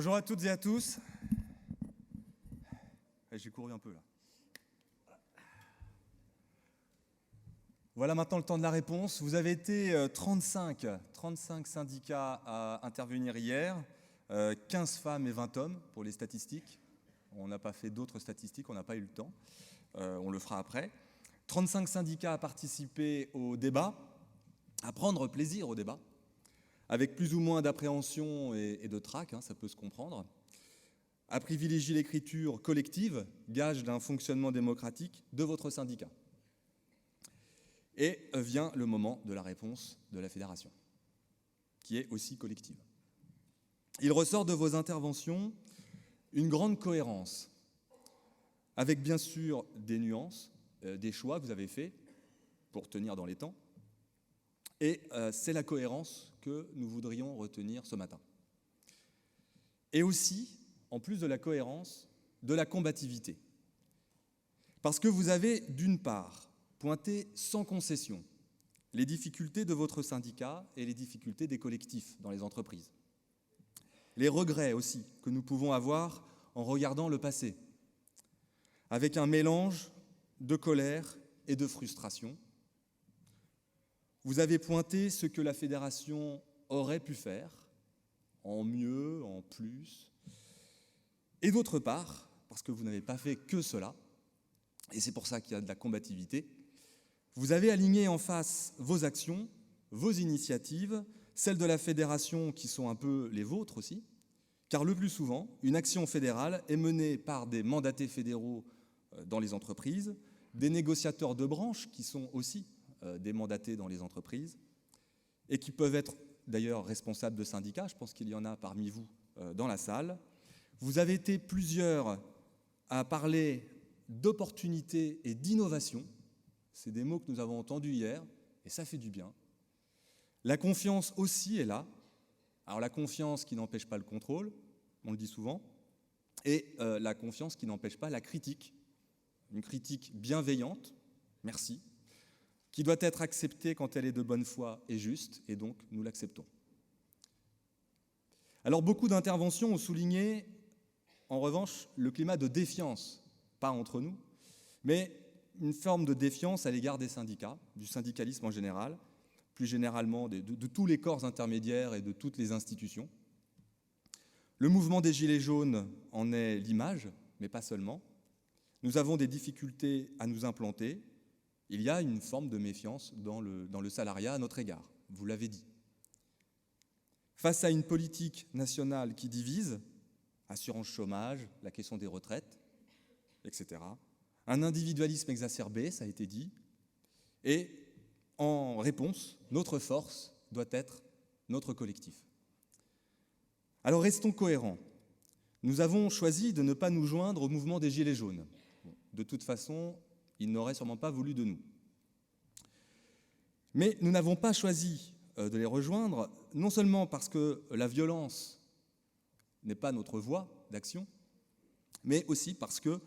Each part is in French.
Bonjour à toutes et à tous. J'ai couru un peu là. Voilà maintenant le temps de la réponse. Vous avez été 35 syndicats à intervenir hier, 15 femmes et 20 hommes pour les statistiques. On n'a pas fait d'autres statistiques, on n'a pas eu le temps. On le fera après. 35 syndicats à participer au débat, à prendre plaisir au débat, avec plus ou moins d'appréhension et de trac, ça peut se comprendre, à privilégier l'écriture collective, gage d'un fonctionnement démocratique de votre syndicat. Et vient le moment de la réponse de la fédération, qui est aussi collective. Il ressort de vos interventions une grande cohérence, avec bien sûr des nuances, des choix que vous avez faits pour tenir dans les temps. Et c'est la cohérence que nous voudrions retenir ce matin. Et aussi, en plus de la cohérence, de la combativité. Parce que vous avez, d'une part, pointé sans concession les difficultés de votre syndicat et les difficultés des collectifs dans les entreprises. Les regrets aussi que nous pouvons avoir en regardant le passé, avec un mélange de colère et de frustration. Vous avez pointé ce que la fédération aurait pu faire, en mieux, en plus. Et d'autre part, parce que vous n'avez pas fait que cela, et c'est pour ça qu'il y a de la combativité, vous avez aligné en face vos actions, vos initiatives, celles de la fédération qui sont un peu les vôtres aussi, car le plus souvent, une action fédérale est menée par des mandatés fédéraux dans les entreprises, des négociateurs de branche qui sont aussi des mandatés dans les entreprises et qui peuvent être d'ailleurs responsables de syndicats. Je pense qu'il y en a parmi vous dans la salle. Vous avez été plusieurs à parler d'opportunités et d'innovation. C'est des mots que nous avons entendus hier et ça fait du bien. La confiance aussi est là. Alors la confiance qui n'empêche pas le contrôle, on le dit souvent, et la confiance qui n'empêche pas la critique. Une critique bienveillante, merci, qui doit être acceptée quand elle est de bonne foi et juste, et donc nous l'acceptons. Alors beaucoup d'interventions ont souligné, en revanche, le climat de défiance, pas entre nous, mais une forme de défiance à l'égard des syndicats, du syndicalisme en général, plus généralement de tous les corps intermédiaires et de toutes les institutions. Le mouvement des Gilets jaunes en est l'image, mais pas seulement. Nous avons des difficultés à nous implanter. Il y a une forme de méfiance dans le salariat à notre égard, vous l'avez dit. Face à une politique nationale qui divise, assurance chômage, la question des retraites, etc., un individualisme exacerbé, ça a été dit, et en réponse, notre force doit être notre collectif. Alors restons cohérents. Nous avons choisi de ne pas nous joindre au mouvement des Gilets jaunes. De toute façon, ils n'auraient sûrement pas voulu de nous. Mais nous n'avons pas choisi de les rejoindre, non seulement parce que la violence n'est pas notre voie d'action, mais aussi parce que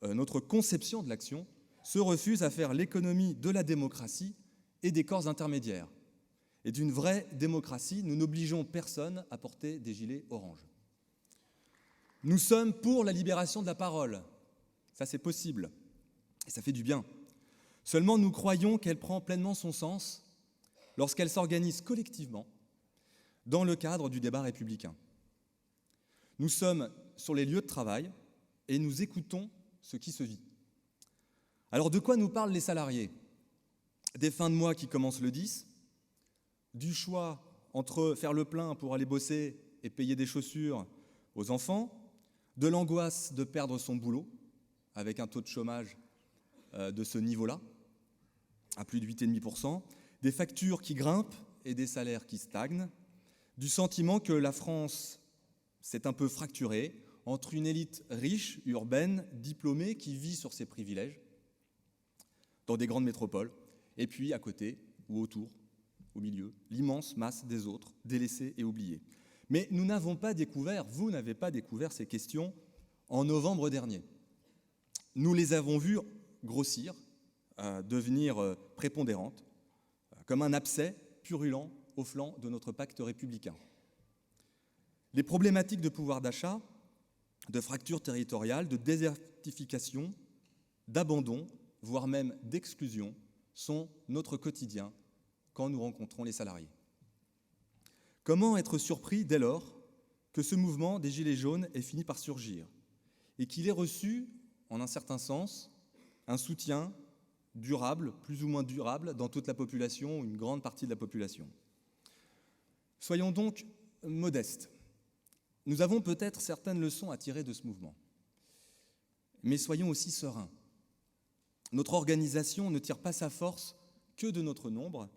notre conception de l'action se refuse à faire l'économie de la démocratie et des corps intermédiaires. Et d'une vraie démocratie, nous n'obligeons personne à porter des gilets orange. Nous sommes pour la libération de la parole. Ça, c'est possible. Et ça fait du bien. Seulement, nous croyons qu'elle prend pleinement son sens lorsqu'elle s'organise collectivement dans le cadre du débat républicain. Nous sommes sur les lieux de travail et nous écoutons ce qui se vit. Alors, de quoi nous parlent les salariés ? Des fins de mois qui commencent le 10, du choix entre faire le plein pour aller bosser et payer des chaussures aux enfants, de l'angoisse de perdre son boulot, avec un taux de chômage de ce niveau-là, à plus de 8,5%, des factures qui grimpent et des salaires qui stagnent, du sentiment que la France s'est un peu fracturée entre une élite riche, urbaine, diplômée, qui vit sur ses privilèges, dans des grandes métropoles, et puis à côté, ou autour, au milieu, l'immense masse des autres, délaissés et oubliés. Mais nous n'avons pas découvert, vous n'avez pas découvert ces questions en novembre dernier. Nous les avons vues grossir, devenir prépondérantes, comme un abcès purulent au flanc de notre pacte républicain. Les problématiques de pouvoir d'achat, de fracture territoriale, de désertification, d'abandon, voire même d'exclusion, sont notre quotidien quand nous rencontrons les salariés. Comment être surpris dès lors que ce mouvement des Gilets jaunes ait fini par surgir et qu'il ait reçu, en un certain sens, un soutien durable, plus ou moins durable, dans toute la population, ou une grande partie de la population. Soyons donc modestes. Nous avons peut-être certaines leçons à tirer de ce mouvement, mais soyons aussi sereins. Notre organisation ne tire pas sa force que de notre nombre,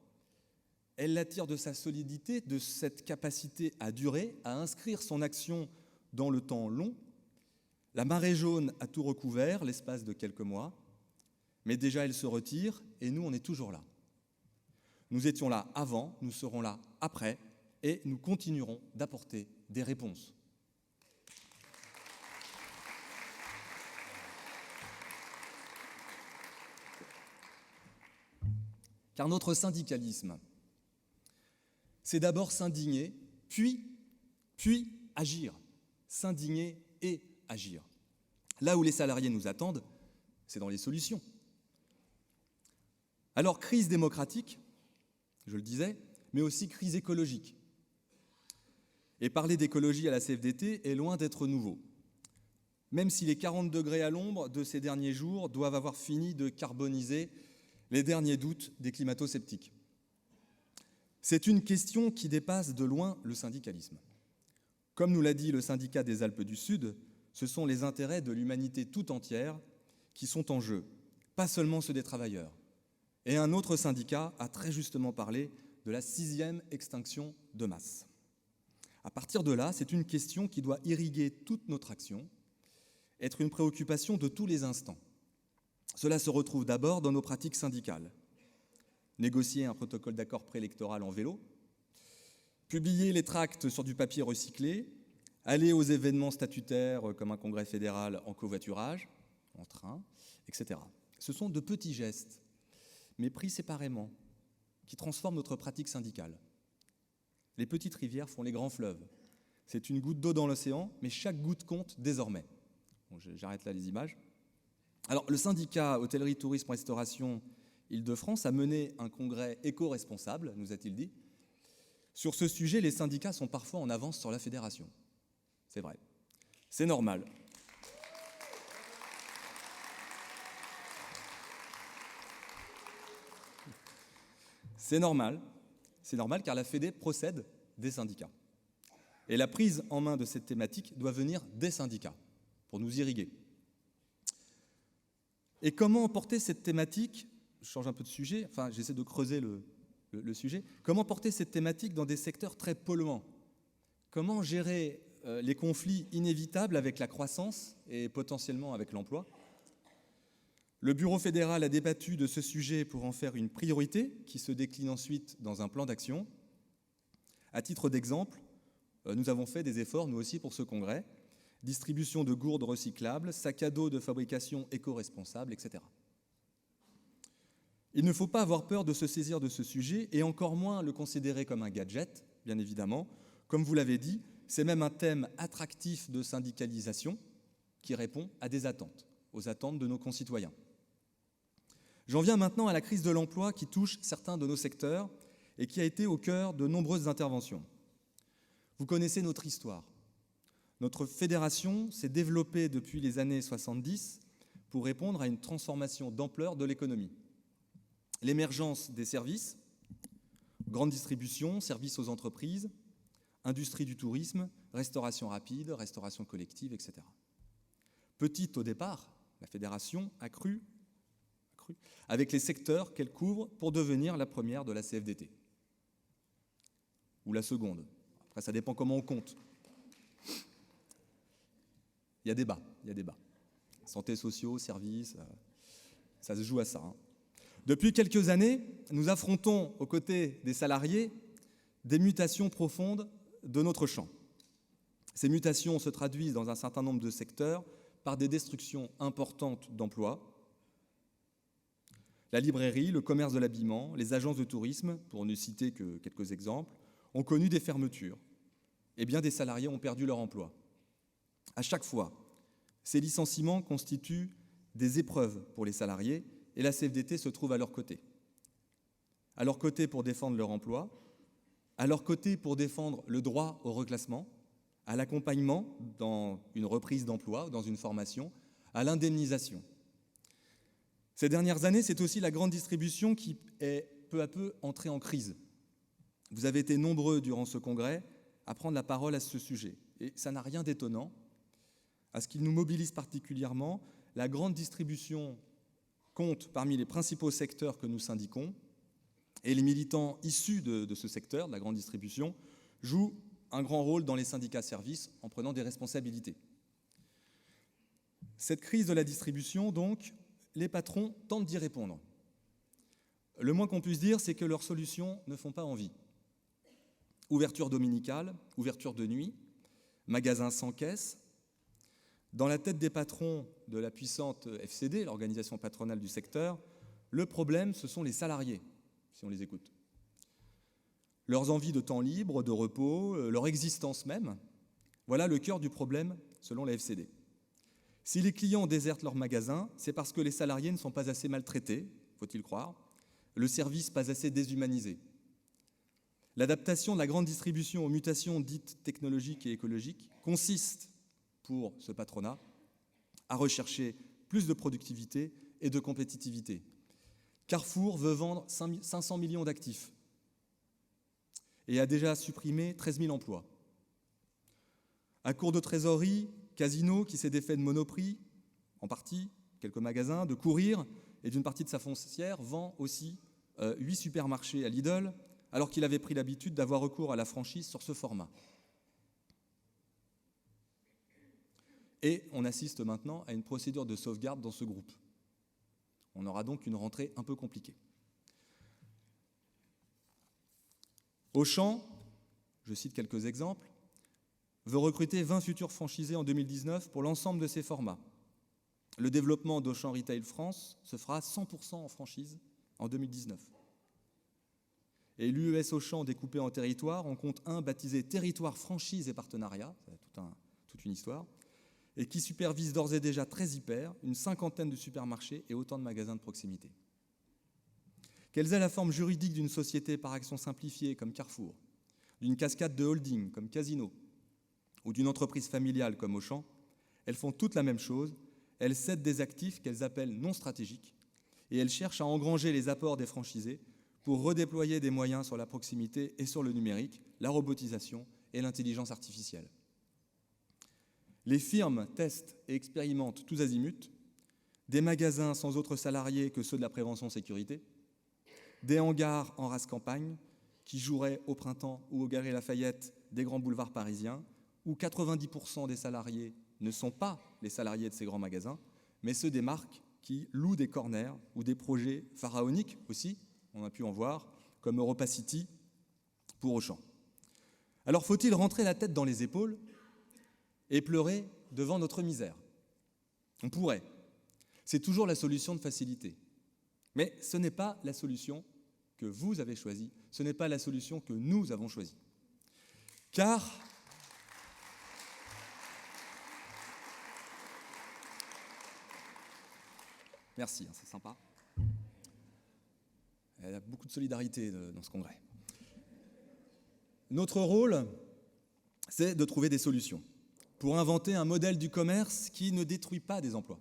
elle la tire de sa solidité, de cette capacité à durer, à inscrire son action dans le temps long. La marée jaune a tout recouvert, l'espace de quelques mois, mais déjà elle se retire et nous, on est toujours là. Nous étions là avant, nous serons là après et nous continuerons d'apporter des réponses. Car notre syndicalisme, c'est d'abord s'indigner, puis agir. S'indigner et agir. Là où les salariés nous attendent, c'est dans les solutions. Alors, crise démocratique, je le disais, mais aussi crise écologique. Et parler d'écologie à la CFDT est loin d'être nouveau, même si les 40 degrés à l'ombre de ces derniers jours doivent avoir fini de carboniser les derniers doutes des climato-sceptiques. C'est une question qui dépasse de loin le syndicalisme. Comme nous l'a dit le syndicat des Alpes du Sud, ce sont les intérêts de l'humanité tout entière qui sont en jeu, pas seulement ceux des travailleurs. Et un autre syndicat a très justement parlé de la 6e extinction de masse. À partir de là, c'est une question qui doit irriguer toute notre action, être une préoccupation de tous les instants. Cela se retrouve d'abord dans nos pratiques syndicales. Négocier un protocole d'accord préélectoral en vélo, publier les tracts sur du papier recyclé, aller aux événements statutaires comme un congrès fédéral en covoiturage, en train, etc. Ce sont de petits gestes, mais pris séparément, qui transforment notre pratique syndicale. Les petites rivières font les grands fleuves. C'est une goutte d'eau dans l'océan, mais chaque goutte compte désormais. Bon, j'arrête là les images. Alors, le syndicat Hôtellerie, Tourisme, Restauration Île-de-France a mené un congrès éco-responsable, nous a-t-il dit. Sur ce sujet, les syndicats sont parfois en avance sur la fédération. C'est vrai. C'est normal. C'est normal car la Fédé procède des syndicats. Et la prise en main de cette thématique doit venir des syndicats pour nous irriguer. Et comment porter cette thématique, je change un peu de sujet, enfin j'essaie de creuser le sujet, comment porter cette thématique dans des secteurs très polluants? Comment gérer les conflits inévitables avec la croissance et potentiellement avec l'emploi? Le Bureau fédéral a débattu de ce sujet pour en faire une priorité qui se décline ensuite dans un plan d'action. À titre d'exemple, nous avons fait des efforts, nous aussi, pour ce congrès. Distribution de gourdes recyclables, sacs à dos de fabrication éco-responsable, etc. Il ne faut pas avoir peur de se saisir de ce sujet et encore moins le considérer comme un gadget, bien évidemment. Comme vous l'avez dit, c'est même un thème attractif de syndicalisation qui répond à des attentes, aux attentes de nos concitoyens. J'en viens maintenant à la crise de l'emploi qui touche certains de nos secteurs et qui a été au cœur de nombreuses interventions. Vous connaissez notre histoire. Notre fédération s'est développée depuis les années 70 pour répondre à une transformation d'ampleur de l'économie. L'émergence des services, grande distribution, services aux entreprises, industrie du tourisme, restauration rapide, restauration collective, etc. Petite au départ, la fédération a cru avec les secteurs qu'elle couvre pour devenir la première de la CFDT. Ou la seconde. Après, ça dépend comment on compte. Il y a débat. Santé, sociaux, services, ça se joue à ça. Depuis quelques années, nous affrontons aux côtés des salariés des mutations profondes de notre champ. Ces mutations se traduisent dans un certain nombre de secteurs par des destructions importantes d'emplois. La librairie, le commerce de l'habillement, les agences de tourisme, pour ne citer que quelques exemples, ont connu des fermetures. eh bien des salariés ont perdu leur emploi. À chaque fois, ces licenciements constituent des épreuves pour les salariés et la CFDT se trouve à leur côté. À leur côté pour défendre leur emploi, à leur côté pour défendre le droit au reclassement, à l'accompagnement dans une reprise d'emploi, dans une formation, à l'indemnisation. Ces dernières années, c'est aussi la grande distribution qui est peu à peu entrée en crise. Vous avez été nombreux durant ce congrès à prendre la parole à ce sujet. Et ça n'a rien d'étonnant. À ce qu'il nous mobilise particulièrement, la grande distribution compte parmi les principaux secteurs que nous syndiquons, et les militants issus de ce secteur, de la grande distribution, jouent un grand rôle dans les syndicats services en prenant des responsabilités. Cette crise de la distribution, donc, les patrons tentent d'y répondre. Le moins qu'on puisse dire, c'est que leurs solutions ne font pas envie. Ouverture dominicale, ouverture de nuit, magasins sans caisse. Dans la tête des patrons de la puissante FCD, l'organisation patronale du secteur, le problème, ce sont les salariés, si on les écoute. Leurs envies de temps libre, de repos, leur existence même, voilà le cœur du problème selon la FCD. Si les clients désertent leur magasin, c'est parce que les salariés ne sont pas assez maltraités, faut-il croire, le service pas assez déshumanisé. L'adaptation de la grande distribution aux mutations dites technologiques et écologiques consiste, pour ce patronat, à rechercher plus de productivité et de compétitivité. Carrefour veut vendre 500 millions d'actifs et a déjà supprimé 13 000 emplois. À court de trésorerie, Casino, qui s'est défait de Monoprix, en partie, quelques magasins, de Courir et d'une partie de sa foncière, vend aussi 8 supermarchés à Lidl, alors qu'il avait pris l'habitude d'avoir recours à la franchise sur ce format. Et on assiste maintenant à une procédure de sauvegarde dans ce groupe. On aura donc une rentrée un peu compliquée. Auchan, je cite quelques exemples, veut recruter 20 futurs franchisés en 2019 pour l'ensemble de ses formats. Le développement d'Auchan Retail France se fera 100% en franchise en 2019. Et l'UES Auchan découpé en territoires, on compte un baptisé Territoire Franchise et Partenariat, c'est toute une histoire, et qui supervise d'ores et déjà 13 hyper, une cinquantaine de supermarchés et autant de magasins de proximité. Qu'elles aient la forme juridique d'une société par action simplifiée comme Carrefour, d'une cascade de holding comme Casino, ou d'une entreprise familiale comme Auchan, elles font toutes la même chose, elles cèdent des actifs qu'elles appellent non stratégiques, et elles cherchent à engranger les apports des franchisés pour redéployer des moyens sur la proximité et sur le numérique, la robotisation et l'intelligence artificielle. Les firmes testent et expérimentent tous azimuts, des magasins sans autres salariés que ceux de la prévention sécurité, des hangars en race campagne qui joueraient au printemps ou au Galeries Lafayette des grands boulevards parisiens, où 90% des salariés ne sont pas les salariés de ces grands magasins, mais ceux des marques qui louent des corners ou des projets pharaoniques aussi, on a pu en voir, comme Europa City pour Auchan. Alors faut-il rentrer la tête dans les épaules et pleurer devant notre misère? On pourrait. C'est toujours la solution de facilité. Mais ce n'est pas la solution que vous avez choisie, ce n'est pas la solution que nous avons choisie. Car merci, c'est sympa. Il y a beaucoup de solidarité dans ce congrès. Notre rôle, c'est de trouver des solutions pour inventer un modèle du commerce qui ne détruit pas des emplois,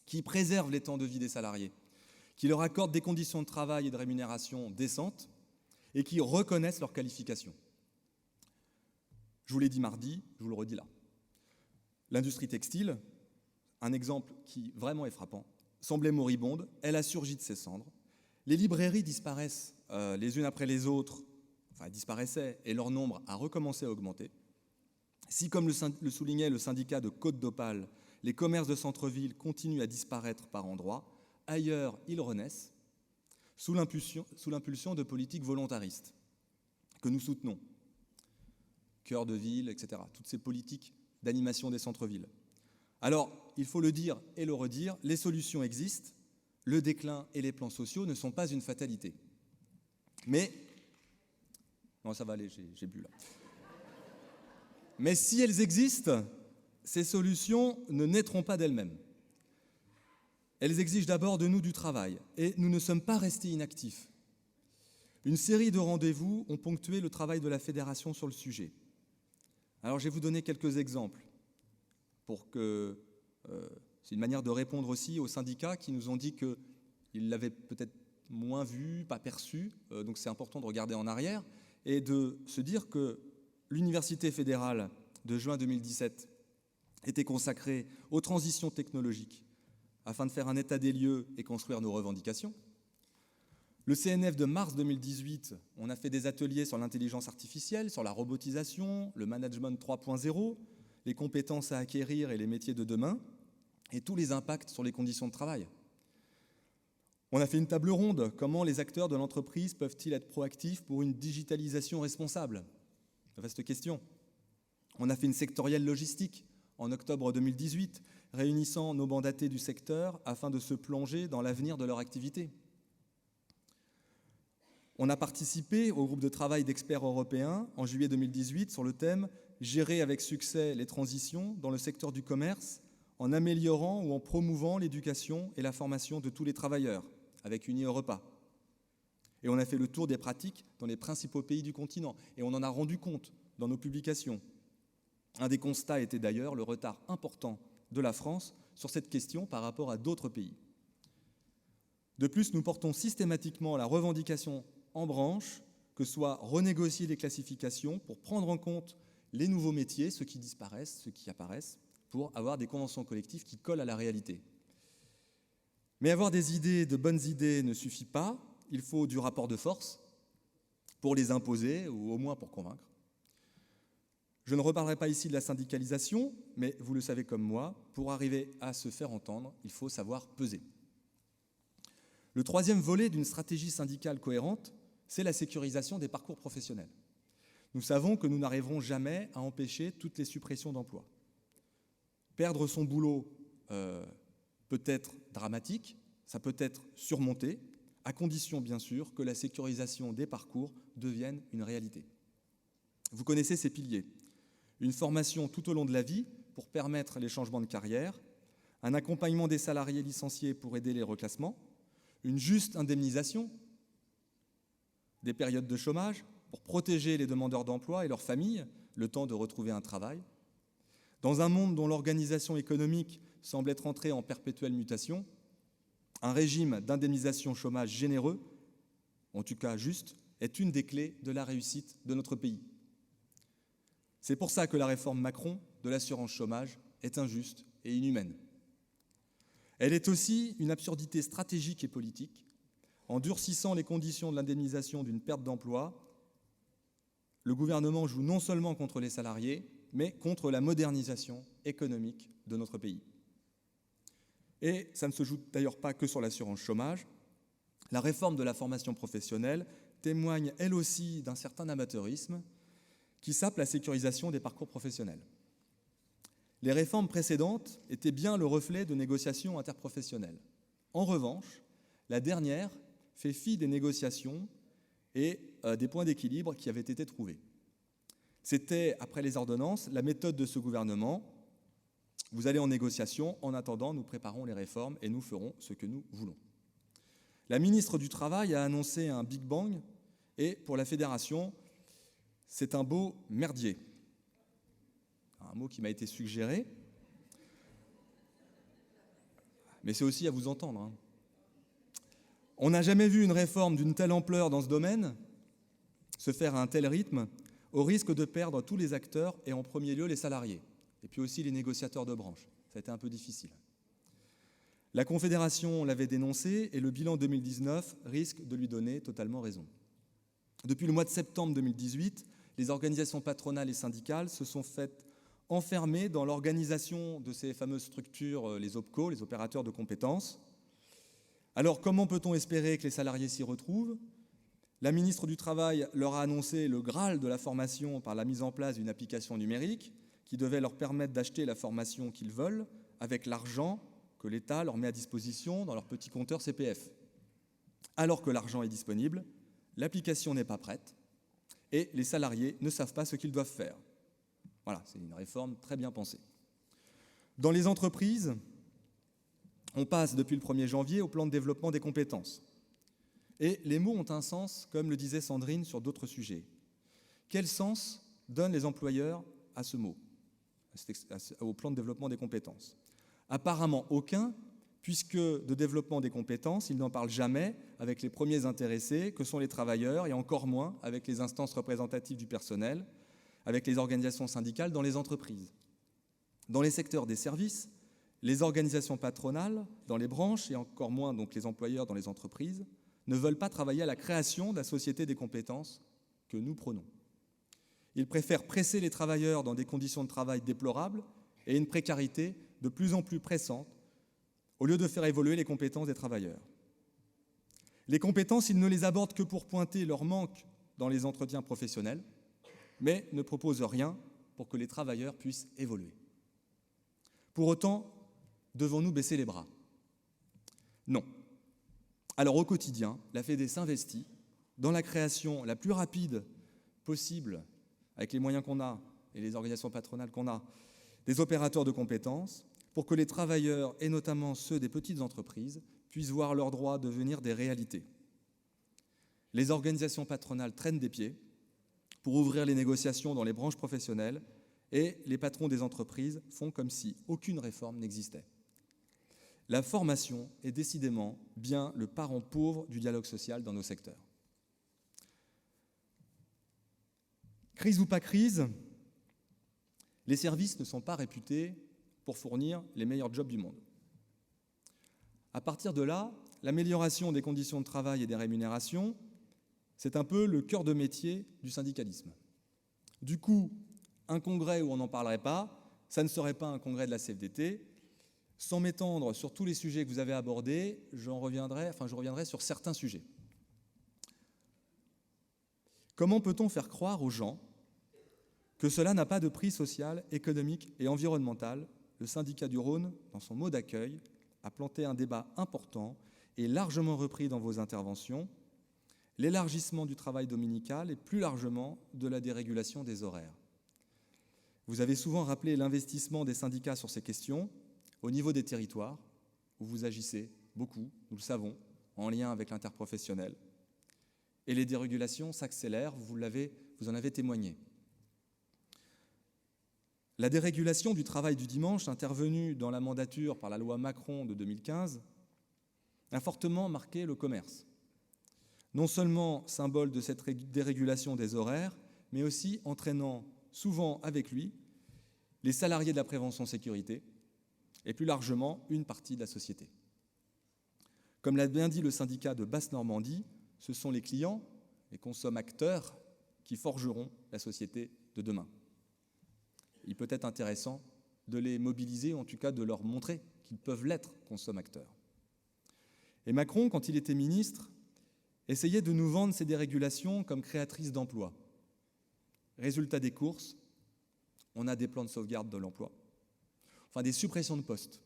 qui préserve les temps de vie des salariés, qui leur accorde des conditions de travail et de rémunération décentes et qui reconnaissent leurs qualifications. Je vous l'ai dit mardi, je vous le redis là. L'industrie textile, un exemple qui vraiment est frappant, semblait moribonde, elle a surgi de ses cendres. Les librairies disparaissent les unes après les autres, enfin disparaissaient, et leur nombre a recommencé à augmenter. Si, comme le soulignait le syndicat de Côte d'Opale, les commerces de centre-ville continuent à disparaître par endroits, ailleurs ils renaissent, sous l'impulsion de politiques volontaristes que nous soutenons. Cœur de ville, etc. Toutes ces politiques d'animation des centres-villes. Alors, il faut le dire et le redire, les solutions existent, le déclin et les plans sociaux ne sont pas une fatalité. Mais, non ça va aller, j'ai bu là. Mais si elles existent, ces solutions ne naîtront pas d'elles-mêmes. Elles exigent d'abord de nous du travail, et nous ne sommes pas restés inactifs. Une série de rendez-vous ont ponctué le travail de la Fédération sur le sujet. Alors je vais vous donner quelques exemples, c'est une manière de répondre aussi aux syndicats qui nous ont dit qu'ils l'avaient peut-être moins vu, pas perçu, donc c'est important de regarder en arrière, et de se dire que l'Université fédérale de juin 2017 était consacrée aux transitions technologiques afin de faire un état des lieux et construire nos revendications. Le CNF de mars 2018, on a fait des ateliers sur l'intelligence artificielle, sur la robotisation, le management 3.0, les compétences à acquérir et les métiers de demain, et tous les impacts sur les conditions de travail. On a fait une table ronde, comment les acteurs de l'entreprise peuvent-ils être proactifs pour une digitalisation responsable ? Vaste question. On a fait une sectorielle logistique en octobre 2018, réunissant nos mandatés du secteur afin de se plonger dans l'avenir de leur activité. On a participé au groupe de travail d'experts européens en juillet 2018 sur le thème « Gérer avec succès les transitions dans le secteur du commerce en améliorant ou en promouvant l'éducation et la formation de tous les travailleurs » avec Uni-Europa. Et on a fait le tour des pratiques dans les principaux pays du continent et on en a rendu compte dans nos publications. Un des constats était d'ailleurs le retard important de la France sur cette question par rapport à d'autres pays. De plus, nous portons systématiquement la revendication en branche que soit renégocier les classifications pour prendre en compte les nouveaux métiers, ceux qui disparaissent, ceux qui apparaissent, pour avoir des conventions collectives qui collent à la réalité. Mais avoir des idées, de bonnes idées, ne suffit pas. Il faut du rapport de force pour les imposer, ou au moins pour convaincre. Je ne reparlerai pas ici de la syndicalisation, mais vous le savez comme moi, pour arriver à se faire entendre, il faut savoir peser. Le troisième volet d'une stratégie syndicale cohérente, c'est la sécurisation des parcours professionnels. Nous savons que nous n'arriverons jamais à empêcher toutes les suppressions d'emplois. Perdre son boulot peut être dramatique, ça peut être surmonté, à condition bien sûr que la sécurisation des parcours devienne une réalité. Vous connaissez ces piliers. Une formation tout au long de la vie pour permettre les changements de carrière, un accompagnement des salariés licenciés pour aider les reclassements, une juste indemnisation des périodes de chômage pour protéger les demandeurs d'emploi et leurs familles le temps de retrouver un travail. Dans un monde dont l'organisation économique semble être entrée en perpétuelle mutation, un régime d'indemnisation chômage généreux, en tout cas juste, est une des clés de la réussite de notre pays. C'est pour ça que la réforme Macron de l'assurance chômage est injuste et inhumaine. Elle est aussi une absurdité stratégique et politique. En durcissant les conditions de l'indemnisation d'une perte d'emploi, le gouvernement joue non seulement contre les salariés, mais contre la modernisation économique de notre pays. Et ça ne se joue d'ailleurs pas que sur l'assurance chômage. La réforme de la formation professionnelle témoigne elle aussi d'un certain amateurisme qui sape la sécurisation des parcours professionnels. Les réformes précédentes étaient bien le reflet de négociations interprofessionnelles. En revanche, la dernière fait fi des négociations et des points d'équilibre qui avaient été trouvés. C'était, après les ordonnances, la méthode de ce gouvernement. Vous allez en négociation, en attendant, nous préparons les réformes et nous ferons ce que nous voulons. La ministre du Travail a annoncé un Big Bang et pour la Fédération, c'est un beau merdier. Un mot qui m'a été suggéré, mais c'est aussi à vous entendre, hein. On n'a jamais vu une réforme d'une telle ampleur dans ce domaine se faire à un tel rythme, au risque de perdre tous les acteurs et en premier lieu les salariés, et puis aussi les négociateurs de branche. Ça a été un peu difficile. La Confédération l'avait dénoncé et le bilan 2019 risque de lui donner totalement raison. Depuis le mois de septembre 2018, les organisations patronales et syndicales se sont faites enfermer dans l'organisation de ces fameuses structures, les OPCO, les opérateurs de compétences. Alors, comment peut-on espérer que les salariés s'y retrouvent ? La ministre du Travail leur a annoncé le Graal de la formation par la mise en place d'une application numérique qui devait leur permettre d'acheter la formation qu'ils veulent avec l'argent que l'État leur met à disposition dans leur petit compteur CPF. Alors que l'argent est disponible, l'application n'est pas prête et les salariés ne savent pas ce qu'ils doivent faire. Voilà, c'est une réforme très bien pensée. Dans les entreprises, on passe depuis le 1er janvier au plan de développement des compétences. Et les mots ont un sens, comme le disait Sandrine sur d'autres sujets. Quel sens donnent les employeurs à ce mot, au plan de développement des compétences? Apparemment aucun, puisque de développement des compétences, ils n'en parlent jamais avec les premiers intéressés, que sont les travailleurs, et encore moins avec les instances représentatives du personnel, avec les organisations syndicales dans les entreprises. Dans les secteurs des services, les organisations patronales dans les branches, et encore moins donc les employeurs dans les entreprises, ne veulent pas travailler à la création de la société des compétences que nous prônons. Ils préfèrent presser les travailleurs dans des conditions de travail déplorables et une précarité de plus en plus pressante, au lieu de faire évoluer les compétences des travailleurs. Les compétences, ils ne les abordent que pour pointer leur manque dans les entretiens professionnels, mais ne proposent rien pour que les travailleurs puissent évoluer. Pour autant, devons-nous baisser les bras? Non. Alors au quotidien, la FEDE s'investit dans la création la plus rapide possible, avec les moyens qu'on a et les organisations patronales qu'on a, des opérateurs de compétences, pour que les travailleurs, et notamment ceux des petites entreprises, puissent voir leurs droits devenir des réalités. Les organisations patronales traînent des pieds pour ouvrir les négociations dans les branches professionnelles, et les patrons des entreprises font comme si aucune réforme n'existait. La formation est décidément bien le parent pauvre du dialogue social dans nos secteurs. Crise ou pas crise, les services ne sont pas réputés pour fournir les meilleurs jobs du monde. À partir de là, l'amélioration des conditions de travail et des rémunérations, c'est un peu le cœur de métier du syndicalisme. Du coup, un congrès où on n'en parlerait pas, ça ne serait pas un congrès de la CFDT. Sans m'étendre sur tous les sujets que vous avez abordés, je reviendrai sur certains sujets. Comment peut-on faire croire aux gens que cela n'a pas de prix social, économique et environnemental? Le syndicat du Rhône, dans son mot d'accueil, a planté un débat important et largement repris dans vos interventions, l'élargissement du travail dominical et plus largement de la dérégulation des horaires. Vous avez souvent rappelé l'investissement des syndicats sur ces questions au niveau des territoires, où vous agissez beaucoup, nous le savons, en lien avec l'interprofessionnel. Et les dérégulations s'accélèrent, vous en avez témoigné. La dérégulation du travail du dimanche, intervenue dans la mandature par la loi Macron de 2015, a fortement marqué le commerce. Non seulement symbole de cette dérégulation des horaires, mais aussi entraînant souvent avec lui les salariés de la prévention sécurité et plus largement une partie de la société. Comme l'a bien dit le syndicat de Basse-Normandie, ce sont les clients, les consommateurs, qui forgeront la société de demain. Il peut être intéressant de les mobiliser, en tout cas de leur montrer qu'ils peuvent l'être, consommateurs. Et Macron, quand il était ministre, essayait de nous vendre ces dérégulations comme créatrices d'emplois. Résultat des courses, on a des plans de sauvegarde de l'emploi, enfin des suppressions de postes.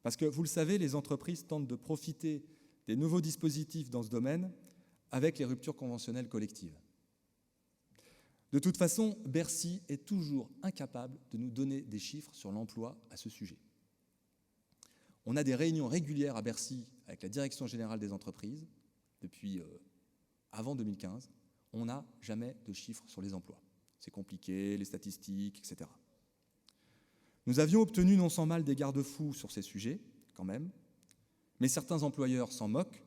Parce que, vous le savez, les entreprises tentent de profiter des nouveaux dispositifs dans ce domaine avec les ruptures conventionnelles collectives. De toute façon, Bercy est toujours incapable de nous donner des chiffres sur l'emploi à ce sujet. On a des réunions régulières à Bercy avec la Direction générale des entreprises depuis avant 2015. On n'a jamais de chiffres sur les emplois. C'est compliqué, les statistiques, etc. Nous avions obtenu non sans mal des garde-fous sur ces sujets, quand même, mais certains employeurs s'en moquent,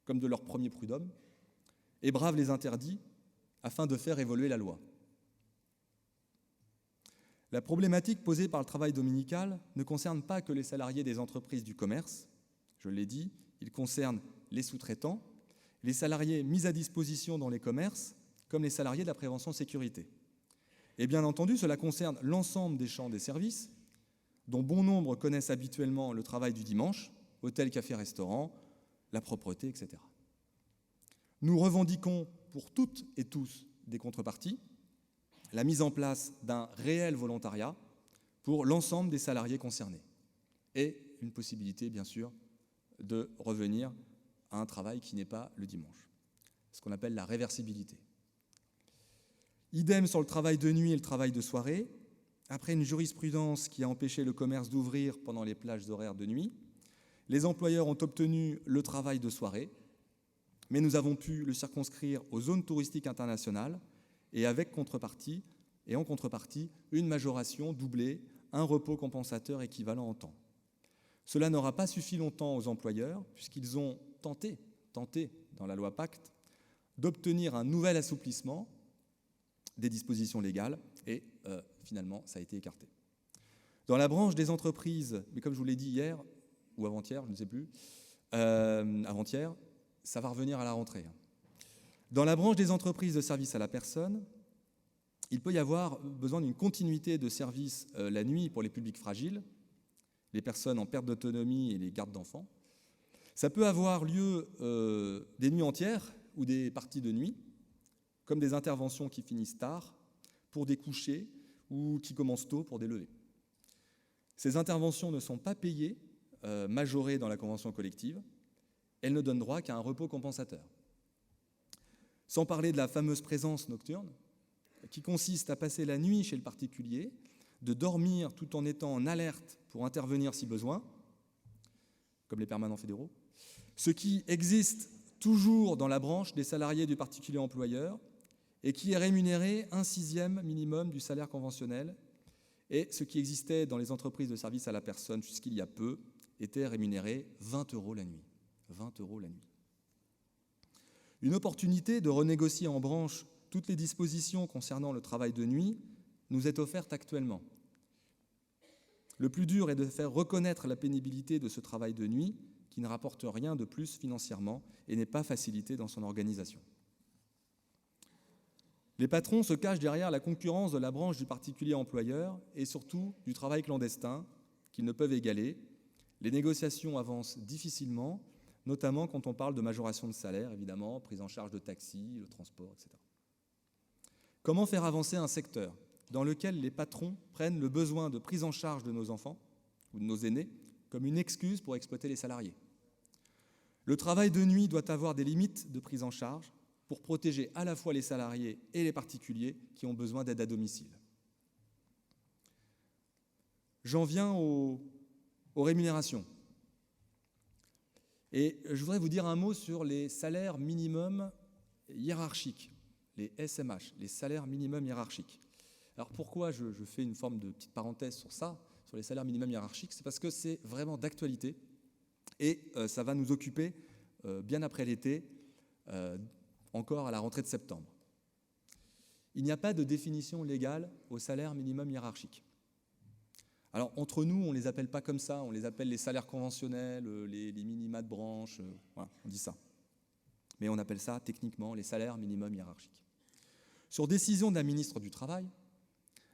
comme de leur premier prud'homme, et bravent les interdits afin de faire évoluer la loi. La problématique posée par le travail dominical ne concerne pas que les salariés des entreprises du commerce, je l'ai dit, il concerne les sous-traitants, les salariés mis à disposition dans les commerces, comme les salariés de la prévention sécurité. Et bien entendu, cela concerne l'ensemble des champs des services, dont bon nombre connaissent habituellement le travail du dimanche, hôtels, cafés, restaurants, la propreté, etc. Nous revendiquons pour toutes et tous des contreparties, la mise en place d'un réel volontariat pour l'ensemble des salariés concernés et une possibilité, bien sûr, de revenir à un travail qui n'est pas le dimanche, ce qu'on appelle la réversibilité. Idem sur le travail de nuit et le travail de soirée, après une jurisprudence qui a empêché le commerce d'ouvrir pendant les plages horaires de nuit, les employeurs ont obtenu le travail de soirée, mais nous avons pu le circonscrire aux zones touristiques internationales et en contrepartie, une majoration doublée, un repos compensateur équivalent en temps. Cela n'aura pas suffi longtemps aux employeurs, puisqu'ils ont tenté dans la loi Pacte, d'obtenir un nouvel assouplissement des dispositions légales, et finalement, ça a été écarté. Dans la branche des entreprises, mais comme je vous l'ai dit hier, ou avant-hier, je ne sais plus, avant-hier, ça va revenir à la rentrée. Dans la branche des entreprises de services à la personne, il peut y avoir besoin d'une continuité de service la nuit pour les publics fragiles, les personnes en perte d'autonomie et les gardes d'enfants. Ça peut avoir lieu des nuits entières ou des parties de nuit, comme des interventions qui finissent tard pour des couchers ou qui commencent tôt pour des levées. Ces interventions ne sont pas payées, majorées dans la convention collective. Elles ne donnent droit qu'à un repos compensateur. Sans parler de la fameuse présence nocturne, qui consiste à passer la nuit chez le particulier, de dormir tout en étant en alerte pour intervenir si besoin, comme les permanents fédéraux, ce qui existe toujours dans la branche des salariés du particulier employeur et qui est rémunéré 1/6 minimum du salaire conventionnel, et ce qui existait dans les entreprises de services à la personne jusqu'il y a peu était rémunéré 20 € la nuit. 20 € la nuit. Une opportunité de renégocier en branche toutes les dispositions concernant le travail de nuit nous est offerte actuellement. Le plus dur est de faire reconnaître la pénibilité de ce travail de nuit qui ne rapporte rien de plus financièrement et n'est pas facilité dans son organisation. Les patrons se cachent derrière la concurrence de la branche du particulier employeur et surtout du travail clandestin qu'ils ne peuvent égaler. Les négociations avancent difficilement, notamment quand on parle de majoration de salaire, évidemment, prise en charge de taxis, le transport, etc. Comment faire avancer un secteur dans lequel les patrons prennent le besoin de prise en charge de nos enfants ou de nos aînés comme une excuse pour exploiter les salariés? Le travail de nuit doit avoir des limites de prise en charge pour protéger à la fois les salariés et les particuliers qui ont besoin d'aide à domicile. J'en viens aux rémunérations. Et je voudrais vous dire un mot sur les salaires minimums hiérarchiques, les SMH, les salaires minimums hiérarchiques. Alors pourquoi je fais une forme de petite parenthèse sur ça, sur les salaires minimums hiérarchiques? C'est parce que c'est vraiment d'actualité et ça va nous occuper bien après l'été, encore à la rentrée de septembre. Il n'y a pas de définition légale au salaire minimum hiérarchique. Alors, entre nous, on ne les appelle pas comme ça, on les appelle les salaires conventionnels, les minima de branche, voilà, on dit ça. Mais on appelle ça techniquement les salaires minimums hiérarchiques. Sur décision de la ministre du Travail,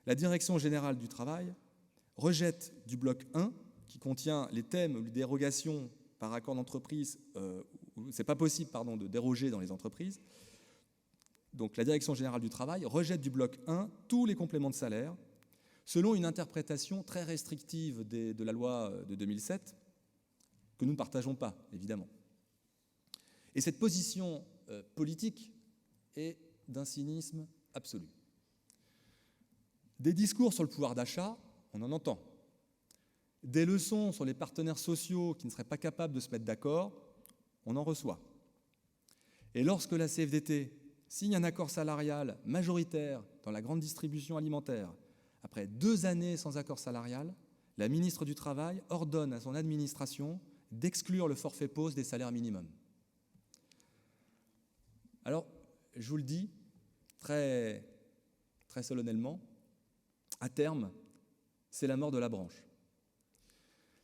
la Direction générale du travail rejette du bloc 1, qui contient les thèmes ou les dérogations par accord d'entreprise, où c'est pas possible, de déroger dans les entreprises. Donc la Direction générale du travail rejette du bloc 1 tous les compléments de salaire, selon une interprétation très restrictive de la loi de 2007, que nous ne partageons pas, évidemment. Et cette position politique est d'un cynisme absolu. Des discours sur le pouvoir d'achat, on en entend. Des leçons sur les partenaires sociaux qui ne seraient pas capables de se mettre d'accord, on en reçoit. Et lorsque la CFDT signe un accord salarial majoritaire dans la grande distribution alimentaire, après 2 années sans accord salarial, la ministre du Travail ordonne à son administration d'exclure le forfait pause des salaires minimums. Alors, je vous le dis très, très solennellement, à terme, c'est la mort de la branche.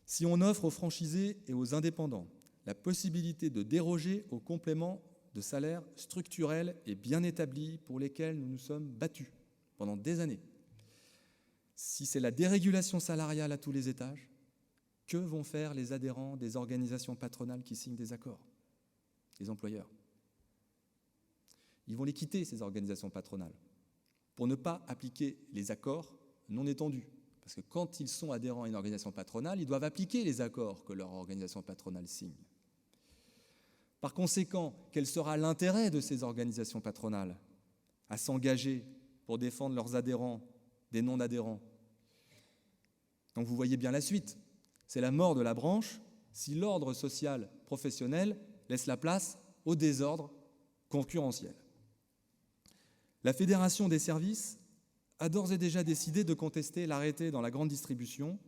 Si on offre aux franchisés et aux indépendants la possibilité de déroger aux compléments de salaire structurels et bien établis pour lesquels nous nous sommes battus pendant des années, si c'est la dérégulation salariale à tous les étages, que vont faire les adhérents des organisations patronales qui signent des accords, les employeurs? Ils vont les quitter, ces organisations patronales, pour ne pas appliquer les accords non étendus. Parce que quand ils sont adhérents à une organisation patronale, ils doivent appliquer les accords que leur organisation patronale signe. Par conséquent, quel sera l'intérêt de ces organisations patronales à s'engager pour défendre leurs adhérents des non-adhérents Donc vous voyez bien la suite. C'est la mort de la branche si l'ordre social professionnel laisse la place au désordre concurrentiel. La Fédération des services a d'ores et déjà décidé de contester l'arrêté dans la grande distribution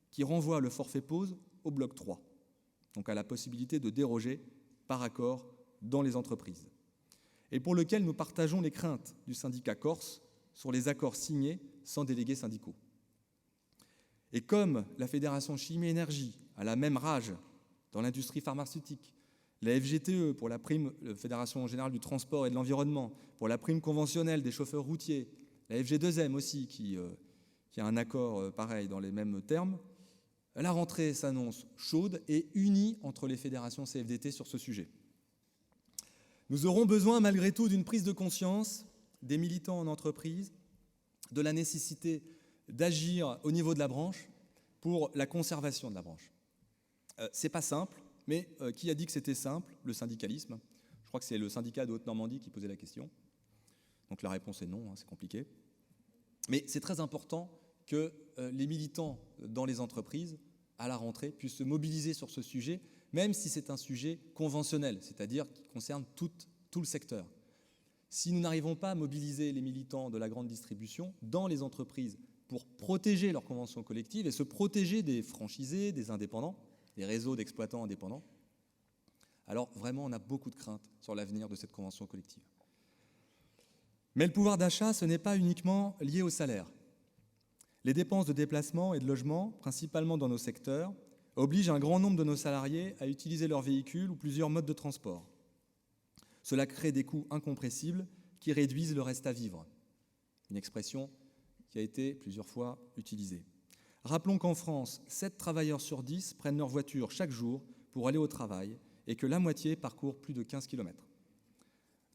qui renvoie le forfait pause au bloc 3, donc à la possibilité de déroger par accord dans les entreprises, et pour lequel nous partageons les craintes du syndicat corse sur les accords signés sans délégués syndicaux. Et comme la Fédération Chimie-Énergie a la même rage dans l'industrie pharmaceutique, la FGTE pour la prime, la Fédération Générale du Transport et de l'Environnement, pour la prime conventionnelle des chauffeurs routiers, la FG2M aussi, qui a un accord pareil dans les mêmes termes, la rentrée s'annonce chaude et unie entre les fédérations CFDT sur ce sujet. Nous aurons besoin malgré tout d'une prise de conscience des militants en entreprise, de la nécessité d'agir au niveau de la branche pour la conservation de la branche. C'est pas simple, mais qui a dit que c'était simple? Le syndicalisme. Je crois que c'est le syndicat de Haute-Normandie qui posait la question. Donc la réponse est non, c'est compliqué. Mais c'est très important que les militants dans les entreprises, à la rentrée, puissent se mobiliser sur ce sujet, même si c'est un sujet conventionnel, c'est-à-dire qui concerne tout le secteur. Si nous n'arrivons pas à mobiliser les militants de la grande distribution dans les entreprises pour protéger leurs conventions collectives et se protéger des franchisés, des indépendants, des réseaux d'exploitants indépendants, alors vraiment on a beaucoup de craintes sur l'avenir de cette convention collective. Mais le pouvoir d'achat, ce n'est pas uniquement lié au salaire. Les dépenses de déplacement et de logement, principalement dans nos secteurs, obligent un grand nombre de nos salariés à utiliser leur véhicule ou plusieurs modes de transport. Cela crée des coûts incompressibles qui réduisent le reste à vivre. Une expression qui a été plusieurs fois utilisée. Rappelons qu'en France, 7 travailleurs sur 10 prennent leur voiture chaque jour pour aller au travail et que la moitié parcourt plus de 15 km.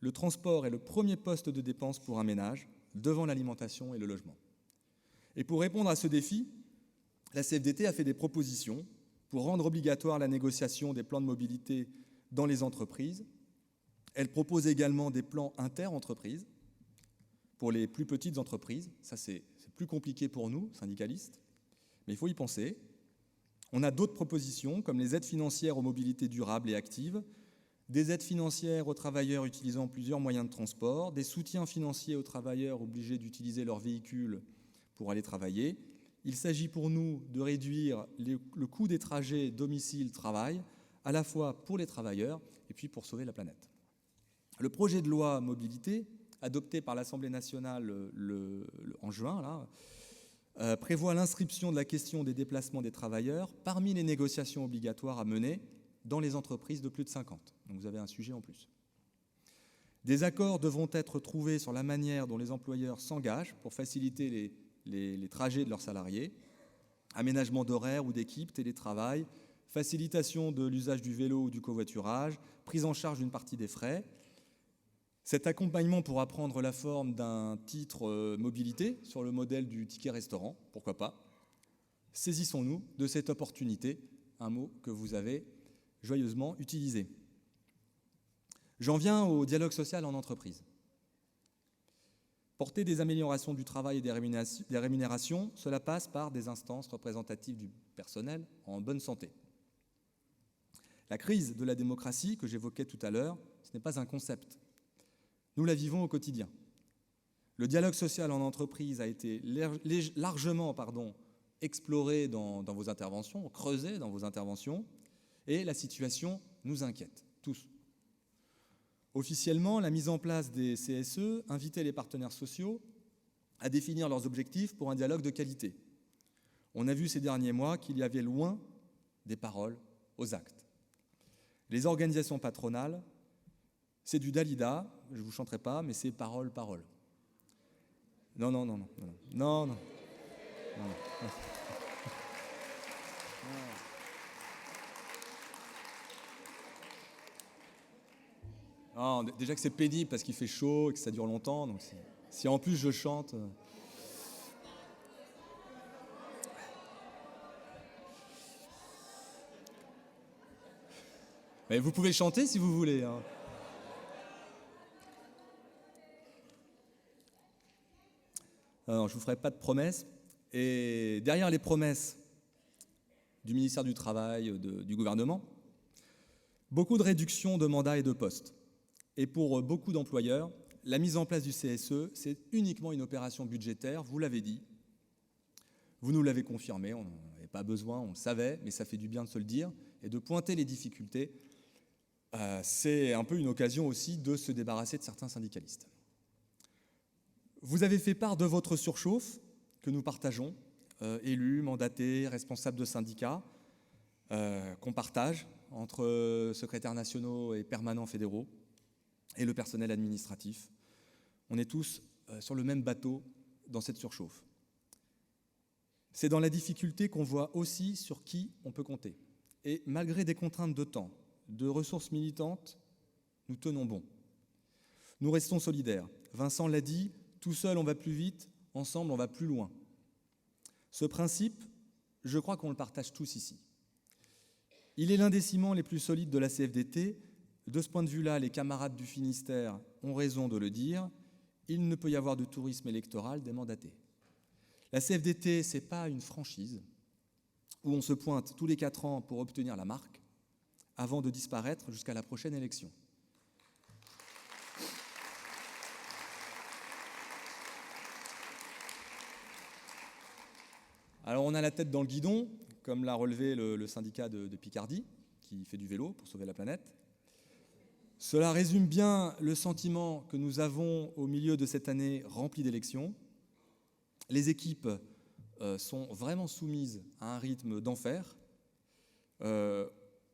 Le transport est le premier poste de dépense pour un ménage, devant l'alimentation et le logement. Et pour répondre à ce défi, la CFDT a fait des propositions pour rendre obligatoire la négociation des plans de mobilité dans les entreprises. Elle propose également des plans inter-entreprises pour les plus petites entreprises. Ça, c'est plus compliqué pour nous, syndicalistes, mais il faut y penser. On a d'autres propositions, comme les aides financières aux mobilités durables et actives, des aides financières aux travailleurs utilisant plusieurs moyens de transport, des soutiens financiers aux travailleurs obligés d'utiliser leur véhicule pour aller travailler. Il s'agit pour nous de réduire le coût des trajets domicile-travail, à la fois pour les travailleurs et puis pour sauver la planète. Le projet de loi mobilité, adopté par l'Assemblée nationale en juin, prévoit l'inscription de la question des déplacements des travailleurs parmi les négociations obligatoires à mener dans les entreprises de plus de 50. Donc vous avez un sujet en plus. Des accords devront être trouvés sur la manière dont les employeurs s'engagent pour faciliter les trajets de leurs salariés, aménagement d'horaires ou d'équipes, télétravail, facilitation de l'usage du vélo ou du covoiturage, prise en charge d'une partie des frais. Cet accompagnement pourra prendre la forme d'un titre mobilité sur le modèle du ticket restaurant, pourquoi pas. Saisissons-nous de cette opportunité, un mot que vous avez joyeusement utilisé. J'en viens au dialogue social en entreprise. Porter des améliorations du travail et des rémunérations, cela passe par des instances représentatives du personnel en bonne santé. La crise de la démocratie que j'évoquais tout à l'heure, ce n'est pas un concept. Nous la vivons au quotidien. Le dialogue social en entreprise a été largement exploré dans vos interventions, creusé dans vos interventions, et la situation nous inquiète, tous. Officiellement, la mise en place des CSE invitait les partenaires sociaux à définir leurs objectifs pour un dialogue de qualité. On a vu ces derniers mois qu'il y avait loin des paroles aux actes. Les organisations patronales, c'est du Dalida, je ne vous chanterai pas, mais c'est parole, parole. Non. Non, déjà que c'est pénible parce qu'il fait chaud et que ça dure longtemps, donc si en plus je chante... Mais vous pouvez chanter si vous voulez. Hein. Non, je ne vous ferai pas de promesses. Et derrière les promesses, du ministère du Travail, du gouvernement, beaucoup de réductions de mandats et de postes. Et pour beaucoup d'employeurs, la mise en place du CSE, c'est uniquement une opération budgétaire, vous l'avez dit, vous nous l'avez confirmé, on n'en avait pas besoin, on le savait, mais ça fait du bien de se le dire, et de pointer les difficultés. C'est un peu une occasion aussi de se débarrasser de certains syndicalistes. Vous avez fait part de votre surchauffe, que nous partageons, élus, mandatés, responsables de syndicats, qu'on partage entre secrétaires nationaux et permanents fédéraux, et le personnel administratif. On est tous sur le même bateau dans cette surchauffe. C'est dans la difficulté qu'on voit aussi sur qui on peut compter. Et malgré des contraintes de temps, de ressources militantes, nous tenons bon. Nous restons solidaires. Vincent l'a dit, tout seul on va plus vite, ensemble on va plus loin. Ce principe, je crois qu'on le partage tous ici. Il est l'un des ciments les plus solides de la CFDT. De ce point de vue-là, les camarades du Finistère ont raison de le dire, il ne peut y avoir de tourisme électoral démandaté. La CFDT, ce n'est pas une franchise où on se pointe tous les 4 ans pour obtenir la marque avant de disparaître jusqu'à la prochaine élection. Alors on a la tête dans le guidon, comme l'a relevé le syndicat de Picardie, qui fait du vélo pour sauver la planète. Cela résume bien le sentiment que nous avons au milieu de cette année remplie d'élections. Les équipes sont vraiment soumises à un rythme d'enfer,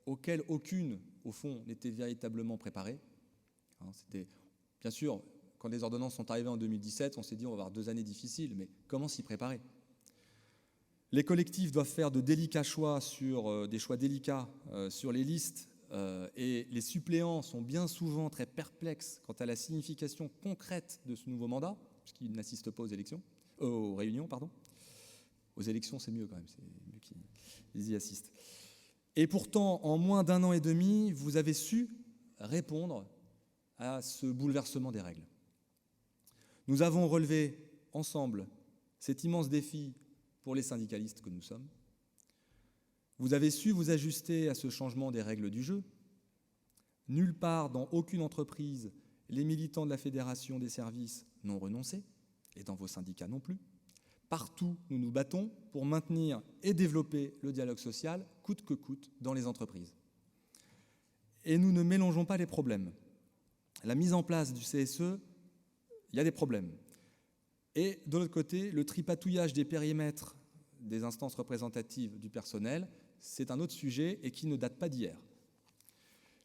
auquel aucune, au fond, n'était véritablement préparée. C'était, bien sûr, quand les ordonnances sont arrivées en 2017, on s'est dit on va avoir 2 années difficiles, mais comment s'y préparer ? Les collectifs doivent faire de délicats choix des choix délicats sur les listes, et les suppléants sont bien souvent très perplexes quant à la signification concrète de ce nouveau mandat, puisqu'ils n'assistent pas aux réunions. Aux élections, c'est mieux quand même, c'est mieux qu'ils y assistent. Et pourtant, en moins d'1 an et demi, vous avez su répondre à ce bouleversement des règles. Nous avons relevé ensemble cet immense défi pour les syndicalistes que nous sommes. Vous avez su vous ajuster à ce changement des règles du jeu. Nulle part, dans aucune entreprise, les militants de la Fédération des services n'ont renoncé, et dans vos syndicats non plus. Partout, nous nous battons pour maintenir et développer le dialogue social, coûte que coûte, dans les entreprises. Et nous ne mélangeons pas les problèmes. La mise en place du CSE, il y a des problèmes. Et de l'autre côté, le tripatouillage des périmètres des instances représentatives du personnel, c'est un autre sujet et qui ne date pas d'hier.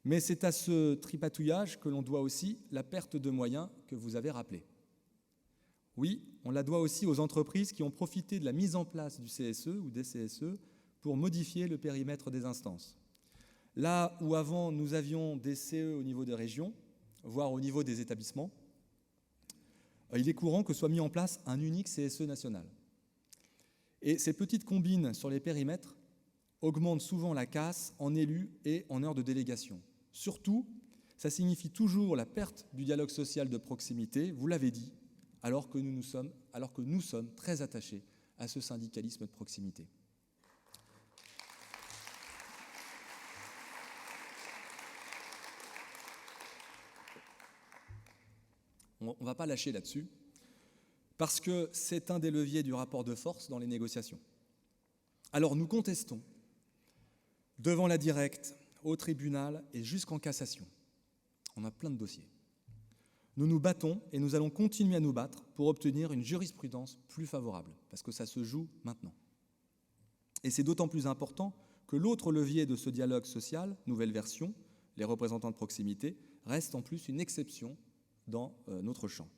Mais c'est à ce tripatouillage que l'on doit aussi la perte de moyens que vous avez rappelée. Oui, on la doit aussi aux entreprises qui ont profité de la mise en place du CSE ou des CSE pour modifier le périmètre des instances. Là où avant nous avions des CE au niveau des régions, voire au niveau des établissements, il est courant que soit mis en place un unique CSE national. Et ces petites combines sur les périmètres augmentent souvent la casse en élus et en heures de délégation. Surtout, ça signifie toujours la perte du dialogue social de proximité, vous l'avez dit, alors que nous sommes très attachés à ce syndicalisme de proximité. On ne va pas lâcher là-dessus, parce que c'est un des leviers du rapport de force dans les négociations. Alors nous contestons devant la directe, au tribunal et jusqu'en cassation. On a plein de dossiers. Nous nous battons et nous allons continuer à nous battre pour obtenir une jurisprudence plus favorable, parce que ça se joue maintenant. Et c'est d'autant plus important que l'autre levier de ce dialogue social, nouvelle version, les représentants de proximité, reste en plus une exception dans notre champ.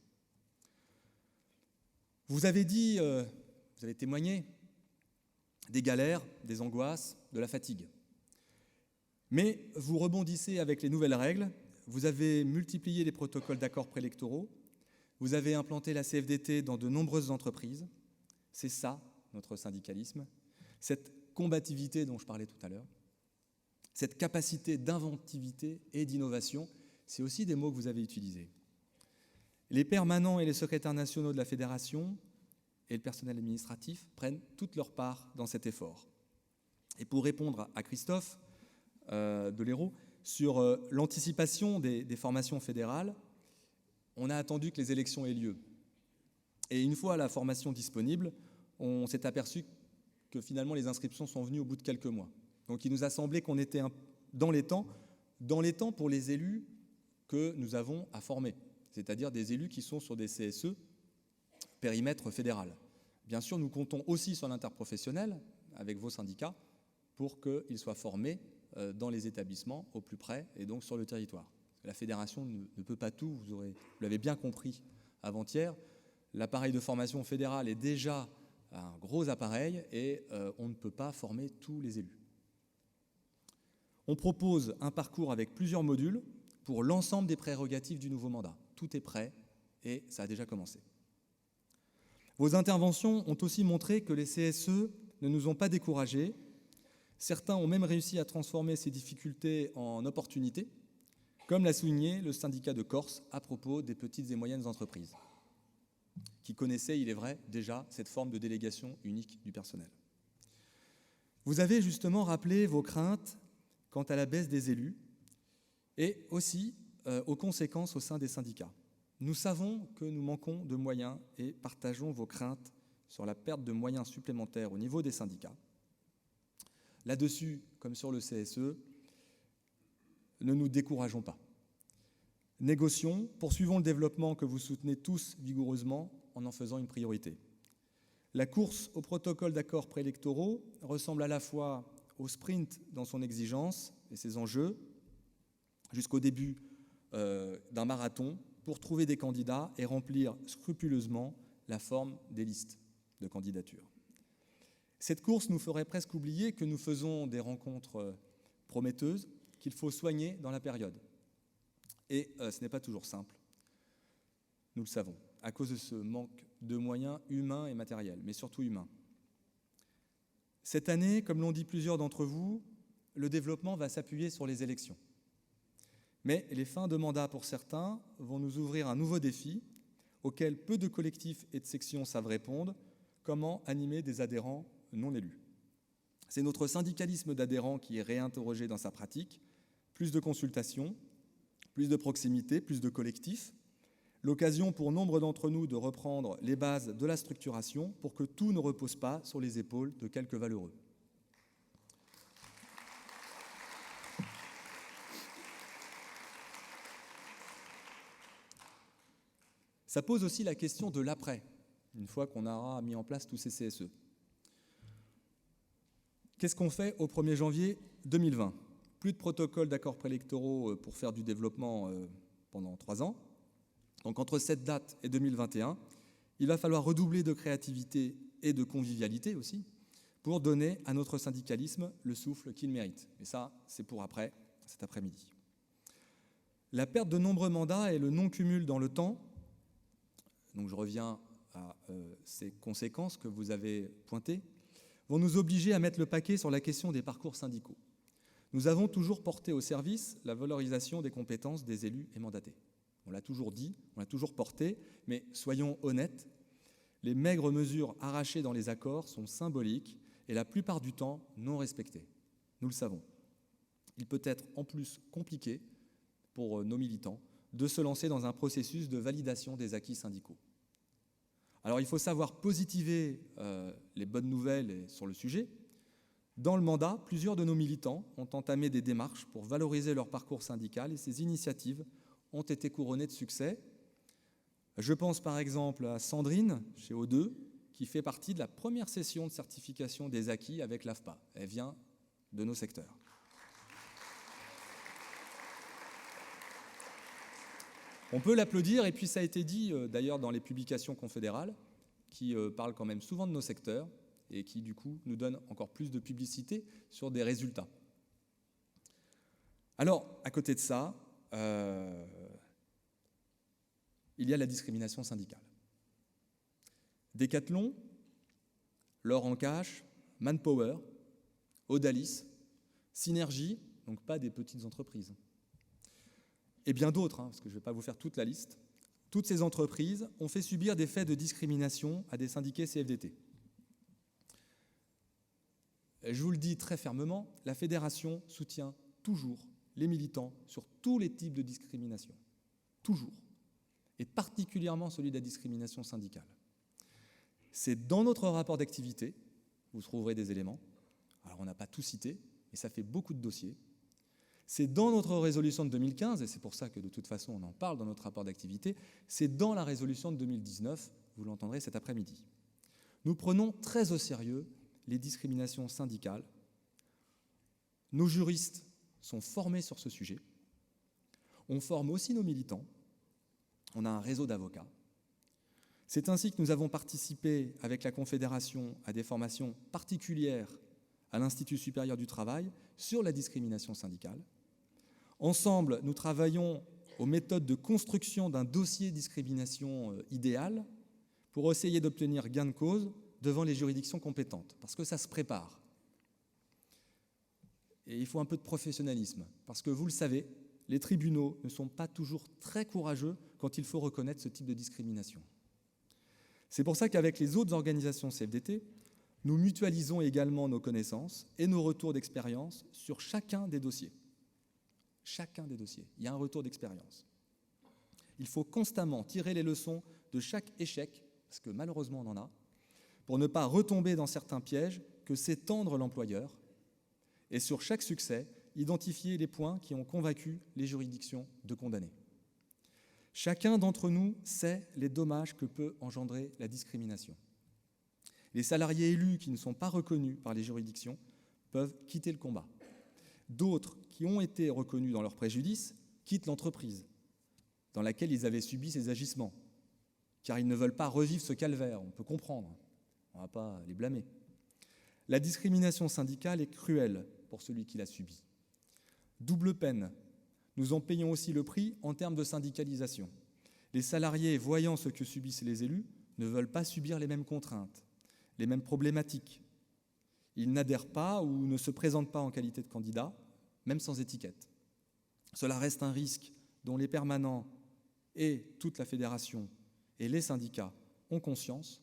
Vous avez dit, vous avez témoigné des galères, des angoisses, de la fatigue. Mais vous rebondissez avec les nouvelles règles, vous avez multiplié les protocoles d'accords préélectoraux, vous avez implanté la CFDT dans de nombreuses entreprises. C'est ça, notre syndicalisme, cette combativité dont je parlais tout à l'heure, cette capacité d'inventivité et d'innovation, c'est aussi des mots que vous avez utilisés. Les permanents et les secrétaires nationaux de la Fédération et le personnel administratif prennent toute leur part dans cet effort. Et pour répondre à Christophe Deléraud, sur l'anticipation des formations fédérales, on a attendu que les élections aient lieu. Et une fois la formation disponible, on s'est aperçu que finalement les inscriptions sont venues au bout de quelques mois. Donc il nous a semblé qu'on était dans les temps pour les élus que nous avons à former, c'est-à-dire des élus qui sont sur des CSE périmètre fédéral. Bien sûr, nous comptons aussi sur l'interprofessionnel avec vos syndicats pour qu'ils soient formés dans les établissements au plus près et donc sur le territoire. La fédération ne peut pas tout, vous l'avez bien compris avant-hier. L'appareil de formation fédéral est déjà un gros appareil et on ne peut pas former tous les élus. On propose un parcours avec plusieurs modules pour l'ensemble des prérogatives du nouveau mandat. Tout est prêt et ça a déjà commencé. Vos interventions ont aussi montré que les CSE ne nous ont pas découragés. Certains ont même réussi à transformer ces difficultés en opportunités, comme l'a souligné le syndicat de Corse à propos des petites et moyennes entreprises, qui connaissaient, il est vrai, déjà cette forme de délégation unique du personnel. Vous avez justement rappelé vos craintes quant à la baisse des élus et aussi aux conséquences au sein des syndicats. Nous savons que nous manquons de moyens et partageons vos craintes sur la perte de moyens supplémentaires au niveau des syndicats. Là-dessus, comme sur le CSE, ne nous décourageons pas. Négocions, poursuivons le développement que vous soutenez tous vigoureusement en faisant une priorité. La course au protocole d'accords préélectoraux ressemble à la fois au sprint dans son exigence et ses enjeux, jusqu'au début d'un marathon pour trouver des candidats et remplir scrupuleusement la forme des listes de candidature. Cette course nous ferait presque oublier que nous faisons des rencontres prometteuses qu'il faut soigner dans la période. Et ce n'est pas toujours simple, nous le savons, à cause de ce manque de moyens humains et matériels, mais surtout humains. Cette année, comme l'ont dit plusieurs d'entre vous, le développement va s'appuyer sur les élections. Mais les fins de mandat pour certains vont nous ouvrir un nouveau défi auquel peu de collectifs et de sections savent répondre: comment animer des adhérents non élus. C'est notre syndicalisme d'adhérents qui est réinterrogé dans sa pratique. Plus de consultations, plus de proximité, plus de collectifs. L'occasion pour nombre d'entre nous de reprendre les bases de la structuration pour que tout ne repose pas sur les épaules de quelques valeureux. Ça pose aussi la question de l'après, une fois qu'on aura mis en place tous ces CSE. Qu'est-ce qu'on fait au 1er janvier 2020 ? Plus de protocole d'accords préélectoraux pour faire du développement pendant 3 ans. Donc entre cette date et 2021, il va falloir redoubler de créativité et de convivialité aussi pour donner à notre syndicalisme le souffle qu'il mérite. Et ça, c'est pour après, cet après-midi. La perte de nombreux mandats et le non-cumul dans le temps, donc je reviens à ces conséquences que vous avez pointées, vont nous obliger à mettre le paquet sur la question des parcours syndicaux. Nous avons toujours porté au service la valorisation des compétences des élus et mandatés. On l'a toujours dit, on l'a toujours porté, mais soyons honnêtes, les maigres mesures arrachées dans les accords sont symboliques et la plupart du temps non respectées. Nous le savons. Il peut être en plus compliqué pour nos militants de se lancer dans un processus de validation des acquis syndicaux. Alors il faut savoir positiver les bonnes nouvelles sur le sujet. Dans le mandat, plusieurs de nos militants ont entamé des démarches pour valoriser leur parcours syndical et ces initiatives ont été couronnées de succès. Je pense par exemple à Sandrine, chez O2, qui fait partie de la première session de certification des acquis avec l'AFPA. Elle vient de nos secteurs. On peut l'applaudir, et puis ça a été dit d'ailleurs dans les publications confédérales, qui parlent quand même souvent de nos secteurs, et qui du coup nous donnent encore plus de publicité sur des résultats. Alors, à côté de ça, il y a la discrimination syndicale. Decathlon, L'Or en Cash, Manpower, Odalis, Synergie, donc pas des petites entreprises, et bien d'autres, parce que je ne vais pas vous faire toute la liste, toutes ces entreprises ont fait subir des faits de discrimination à des syndiqués CFDT. Je vous le dis très fermement, la fédération soutient toujours les militants sur tous les types de discrimination. Toujours. Et particulièrement celui de la discrimination syndicale. C'est dans notre rapport d'activité, vous trouverez des éléments. Alors on n'a pas tout cité, mais ça fait beaucoup de dossiers. C'est dans notre résolution de 2015, et c'est pour ça que de toute façon on en parle dans notre rapport d'activité, c'est dans la résolution de 2019, vous l'entendrez cet après-midi. Nous prenons très au sérieux les discriminations syndicales. Nos juristes sont formés sur ce sujet. On forme aussi nos militants. On a un réseau d'avocats. C'est ainsi que nous avons participé avec la Confédération à des formations particulières à l'Institut supérieur du travail sur la discrimination syndicale. Ensemble, nous travaillons aux méthodes de construction d'un dossier discrimination idéal pour essayer d'obtenir gain de cause devant les juridictions compétentes, parce que ça se prépare. Et il faut un peu de professionnalisme, parce que vous le savez, les tribunaux ne sont pas toujours très courageux quand il faut reconnaître ce type de discrimination. C'est pour ça qu'avec les autres organisations CFDT, nous mutualisons également nos connaissances et nos retours d'expérience sur chacun des dossiers. Chacun des dossiers, il y a un retour d'expérience. Il faut constamment tirer les leçons de chaque échec, parce que malheureusement on en a, pour ne pas retomber dans certains pièges que sait tendre l'employeur, et sur chaque succès, identifier les points qui ont convaincu les juridictions de condamner. Chacun d'entre nous sait les dommages que peut engendrer la discrimination. Les salariés élus qui ne sont pas reconnus par les juridictions peuvent quitter le combat. D'autres qui ont été reconnus dans leur préjudice quittent l'entreprise dans laquelle ils avaient subi ces agissements, car ils ne veulent pas revivre ce calvaire, on peut comprendre, on ne va pas les blâmer. La discrimination syndicale est cruelle pour celui qui l'a subie. Double peine, nous en payons aussi le prix en termes de syndicalisation. Les salariés, voyant ce que subissent les élus, ne veulent pas subir les mêmes contraintes, les mêmes problématiques. Ils n'adhèrent pas ou ne se présentent pas en qualité de candidats, même sans étiquette. Cela reste un risque dont les permanents et toute la fédération et les syndicats ont conscience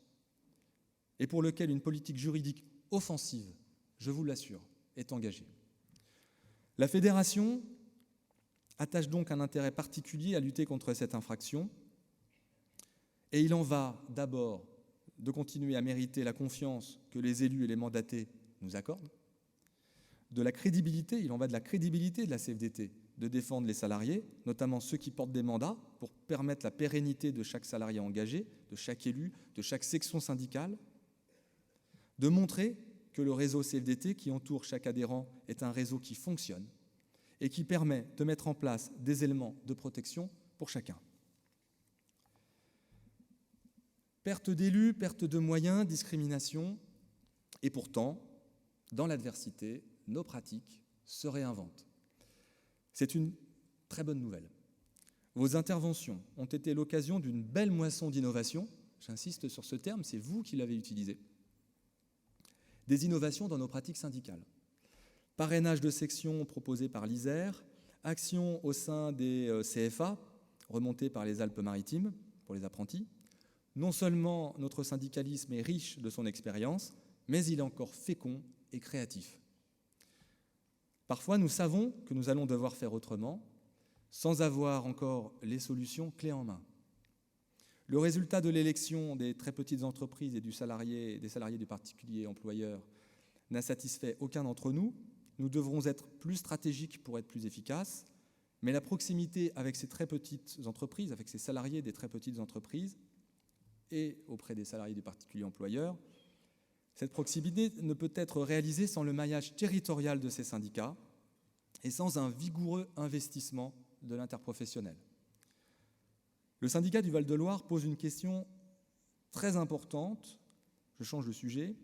et pour lequel une politique juridique offensive, je vous l'assure, est engagée. La fédération attache donc un intérêt particulier à lutter contre cette infraction et il en va d'abord de continuer à mériter la confiance que les élus et les mandatés nous accordent, de la crédibilité, il en va de la crédibilité de la CFDT, de défendre les salariés, notamment ceux qui portent des mandats, pour permettre la pérennité de chaque salarié engagé, de chaque élu, de chaque section syndicale, de montrer que le réseau CFDT qui entoure chaque adhérent est un réseau qui fonctionne et qui permet de mettre en place des éléments de protection pour chacun. Perte d'élus, perte de moyens, discrimination, et pourtant, dans l'adversité, nos pratiques se réinventent. C'est une très bonne nouvelle. Vos interventions ont été l'occasion d'une belle moisson d'innovation, j'insiste sur ce terme, c'est vous qui l'avez utilisé, des innovations dans nos pratiques syndicales. Parrainage de sections proposé par l'ISER, actions au sein des CFA, remontées par les Alpes-Maritimes pour les apprentis. Non seulement notre syndicalisme est riche de son expérience, mais il est encore fécond et créatif. Parfois, nous savons que nous allons devoir faire autrement, sans avoir encore les solutions clés en main. Le résultat de l'élection des très petites entreprises et des salariés du particulier employeur n'a satisfait aucun d'entre nous. Nous devrons être plus stratégiques pour être plus efficaces, mais la proximité avec ces très petites entreprises, avec ces salariés des très petites entreprises et auprès des salariés du particulier employeur, cette proximité ne peut être réalisée sans le maillage territorial de ces syndicats et sans un vigoureux investissement de l'interprofessionnel. Le syndicat du Val-de-Loire pose une question très importante, je change de sujet,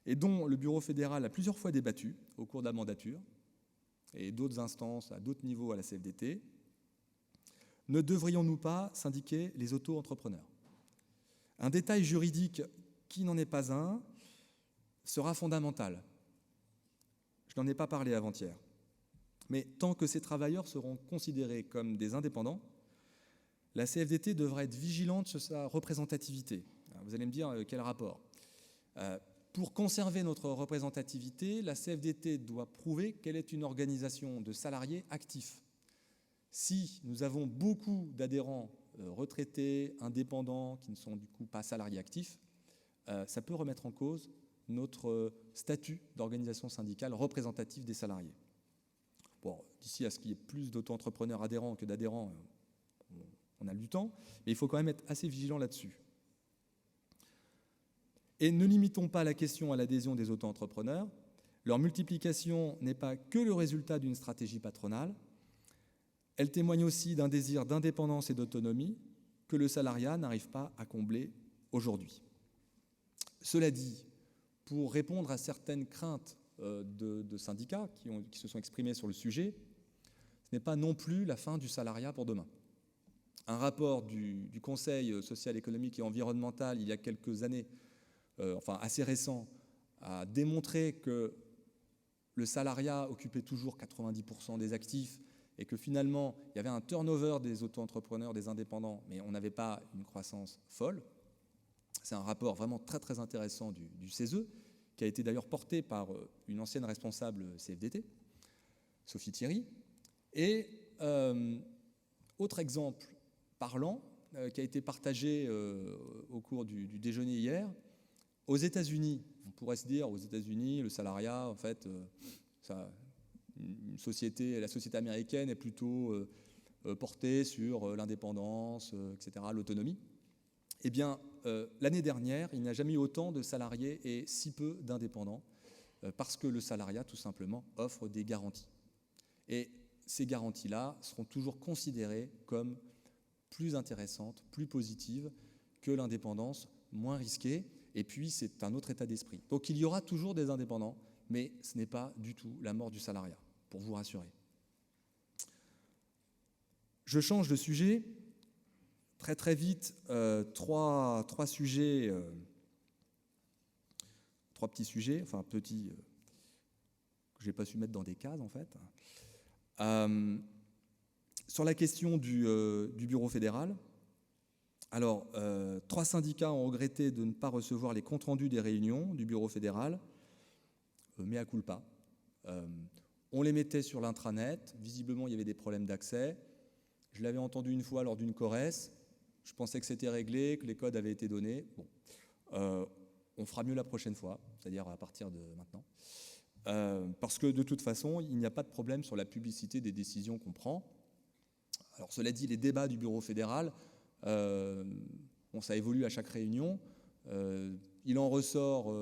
et dont le Bureau fédéral a plusieurs fois débattu au cours de la mandature, et d'autres instances à d'autres niveaux à la CFDT. Ne devrions-nous pas syndiquer les auto-entrepreneurs ? Un détail juridique qui n'en est pas un sera fondamental. Je n'en ai pas parlé avant-hier. Mais tant que ces travailleurs seront considérés comme des indépendants, la CFDT devra être vigilante sur sa représentativité. Alors vous allez me dire, quel rapport ? Pour conserver notre représentativité, la CFDT doit prouver qu'elle est une organisation de salariés actifs. Si nous avons beaucoup d'adhérents retraités, indépendants, qui ne sont du coup pas salariés actifs, ça peut remettre en cause notre statut d'organisation syndicale représentative des salariés. Bon, d'ici à ce qu'il y ait plus d'auto-entrepreneurs adhérents que d'adhérents, on a du temps, mais il faut quand même être assez vigilant là-dessus. Et ne limitons pas la question à l'adhésion des auto-entrepreneurs. Leur multiplication n'est pas que le résultat d'une stratégie patronale. Elle témoigne aussi d'un désir d'indépendance et d'autonomie que le salariat n'arrive pas à combler aujourd'hui. Cela dit, pour répondre à certaines craintes de syndicats qui se sont exprimés sur le sujet, ce n'est pas non plus la fin du salariat pour demain. Un rapport du Conseil social, économique et environnemental, il y a quelques années, assez récent, a démontré que le salariat occupait toujours 90% des actifs et que finalement, il y avait un turnover des auto-entrepreneurs, des indépendants, mais on n'avait pas une croissance folle. C'est un rapport vraiment très, très intéressant du CESE, qui a été d'ailleurs porté par une ancienne responsable CFDT, Sophie Thierry. Et autre exemple parlant, qui a été partagé au cours du déjeuner hier, aux États-Unis, on pourrait se dire, aux États-Unis, le salariat, en fait, la société américaine est plutôt portée sur l'indépendance, etc., l'autonomie. Eh bien, l'année dernière, il n'y a jamais eu autant de salariés et si peu d'indépendants, parce que le salariat, tout simplement, offre des garanties. Et ces garanties-là seront toujours considérées comme plus intéressantes, plus positives que l'indépendance, moins risquée. Et puis, c'est un autre état d'esprit. Donc, il y aura toujours des indépendants, mais ce n'est pas du tout la mort du salariat, pour vous rassurer. Je change de sujet. Très, très vite, trois sujets, trois petits sujets, enfin petits, que je n'ai pas su mettre dans des cases, en fait. Sur la question du bureau fédéral, alors, 3 syndicats ont regretté de ne pas recevoir les comptes rendus des réunions du bureau fédéral, mea culpa. On les mettait sur l'intranet, visiblement il y avait des problèmes d'accès. Je l'avais entendu une fois lors d'une CORES, je pensais que c'était réglé, que les codes avaient été donnés. Bon, on fera mieux la prochaine fois, c'est-à-dire à partir de maintenant. Parce que de toute façon, il n'y a pas de problème sur la publicité des décisions qu'on prend. Alors cela dit, les débats du bureau fédéral, ça évolue à chaque réunion. Il en ressort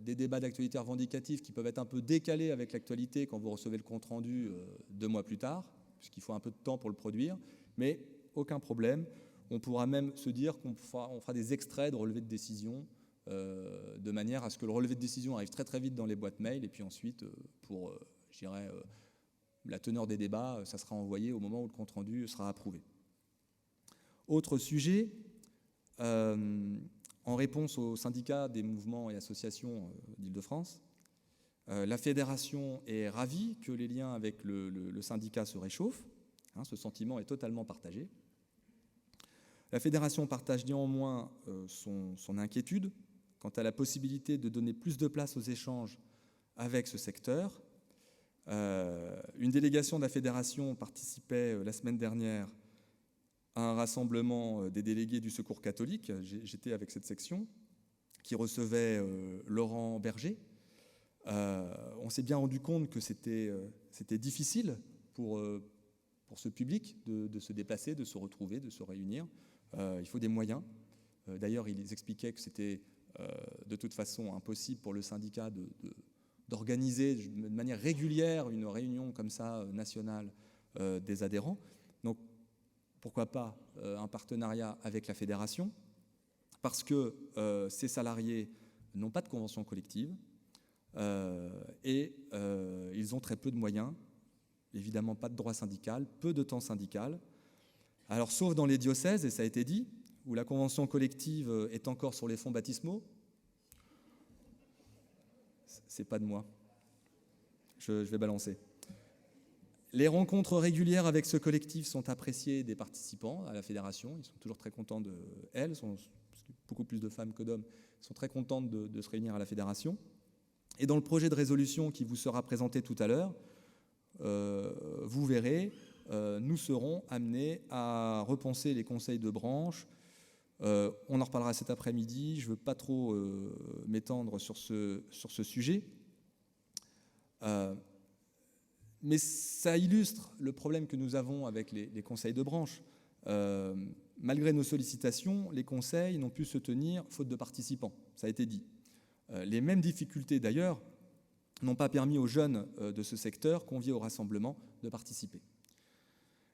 des débats d'actualité revendicative qui peuvent être un peu décalés avec l'actualité quand vous recevez le compte-rendu 2 mois plus tard, puisqu'il faut un peu de temps pour le produire, mais aucun problème. On pourra même se dire qu'on fera des extraits de relevés de décision de manière à ce que le relevé de décision arrive très très vite dans les boîtes mail et puis ensuite, pour, la teneur des débats, ça sera envoyé au moment où le compte-rendu sera approuvé. Autre sujet, en réponse aux syndicats des mouvements et associations d'Île-de-France, la fédération est ravie que les liens avec le syndicat se réchauffent. Ce sentiment est totalement partagé. La fédération partage néanmoins son inquiétude quant à la possibilité de donner plus de place aux échanges avec ce secteur. Une délégation de la fédération participait la semaine dernière à un rassemblement des délégués du Secours catholique, j'étais avec cette section, qui recevait Laurent Berger. On s'est bien rendu compte que c'était difficile pour ce public de se déplacer, de se retrouver, de se réunir. Il faut des moyens. D'ailleurs, ils expliquaient que c'était de toute façon impossible pour le syndicat d'organiser de manière régulière une réunion comme ça nationale des adhérents. Donc, pourquoi pas un partenariat avec la fédération, parce que ces salariés n'ont pas de convention collective et ils ont très peu de moyens, évidemment pas de droit syndical, peu de temps syndical. Alors, sauf dans les diocèses, et ça a été dit, où la convention collective est encore sur les fonds baptismaux. C'est pas de moi. Je vais balancer. Les rencontres régulières avec ce collectif sont appréciées des participants à la fédération. Ils sont toujours très contents d'elles. C'est beaucoup plus de femmes que d'hommes sont très contentes de se réunir à la fédération. Et dans le projet de résolution qui vous sera présenté tout à l'heure, vous verrez, nous serons amenés à repenser les conseils de branche. On en reparlera cet après-midi, je ne veux pas trop m'étendre sur ce sujet. Mais ça illustre le problème que nous avons avec les conseils de branche. Malgré nos sollicitations, les conseils n'ont pu se tenir faute de participants, ça a été dit. Les mêmes difficultés d'ailleurs n'ont pas permis aux jeunes de ce secteur conviés au rassemblement de participer.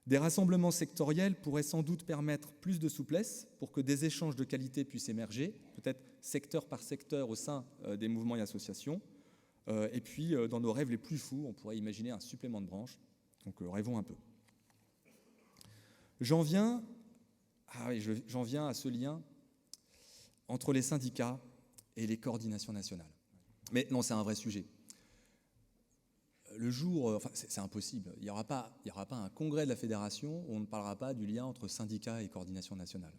Des rassemblements sectoriels pourraient sans doute permettre plus de souplesse pour que des échanges de qualité puissent émerger, peut-être secteur par secteur au sein des mouvements et associations. Et puis, dans nos rêves les plus fous, on pourrait imaginer un supplément de branche. Donc, rêvons un peu. J'en viens à ce lien entre les syndicats et les coordinations nationales. Mais non, c'est un vrai sujet. Le jour, c'est impossible. Il n'y aura pas un congrès de la fédération où on ne parlera pas du lien entre syndicats et coordination nationale.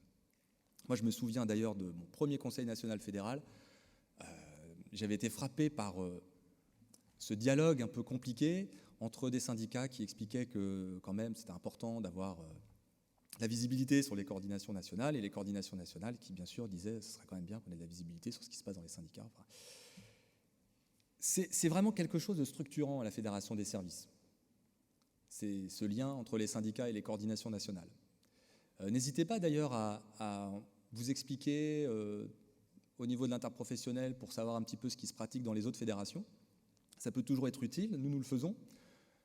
Moi, je me souviens d'ailleurs de mon premier conseil national fédéral. J'avais été frappé par ce dialogue un peu compliqué entre des syndicats qui expliquaient que quand même c'était important d'avoir la visibilité sur les coordinations nationales et les coordinations nationales qui bien sûr disaient ce serait quand même bien qu'on ait de la visibilité sur ce qui se passe dans les syndicats. Enfin, c'est vraiment quelque chose de structurant à la Fédération des services. C'est ce lien entre les syndicats et les coordinations nationales. N'hésitez pas d'ailleurs à vous expliquer au niveau de l'interprofessionnel pour savoir un petit peu ce qui se pratique dans les autres fédérations. Ça peut toujours être utile, nous le faisons.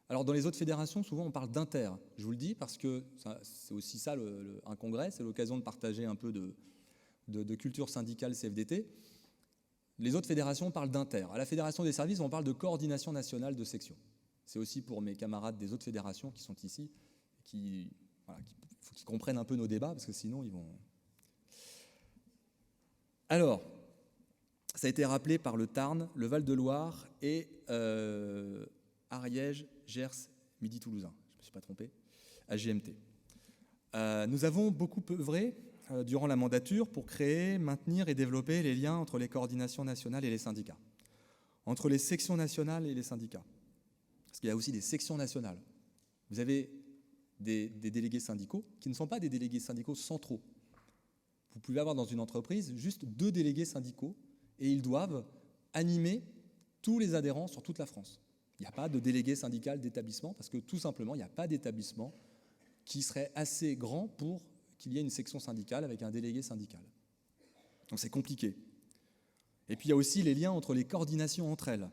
Alors dans les autres fédérations, souvent on parle d'inter, je vous le dis, parce que c'est aussi ça un congrès, c'est l'occasion de partager un peu de culture syndicale CFDT. Les autres fédérations parlent d'inter. À la Fédération des services, on parle de coordination nationale de section. C'est aussi pour mes camarades des autres fédérations qui sont ici, qu'il faut qu'ils comprennent un peu nos débats, parce que sinon ils vont... Alors, ça a été rappelé par le Tarn, le Val-de-Loire et Ariège, Gers, Midi-Toulousain, je ne me suis pas trompé, à GMT. Nous avons beaucoup œuvré durant la mandature pour créer, maintenir et développer les liens entre les coordinations nationales et les syndicats, entre les sections nationales et les syndicats. Parce qu'il y a aussi des sections nationales. Vous avez des délégués syndicaux qui ne sont pas des délégués syndicaux centraux. Vous pouvez avoir dans une entreprise juste 2 délégués syndicaux et ils doivent animer tous les adhérents sur toute la France. Il n'y a pas de délégué syndical d'établissement parce que tout simplement, il n'y a pas d'établissement qui serait assez grand pour qu'il y ait une section syndicale avec un délégué syndical. Donc c'est compliqué. Et puis il y a aussi les liens entre les coordinations entre elles.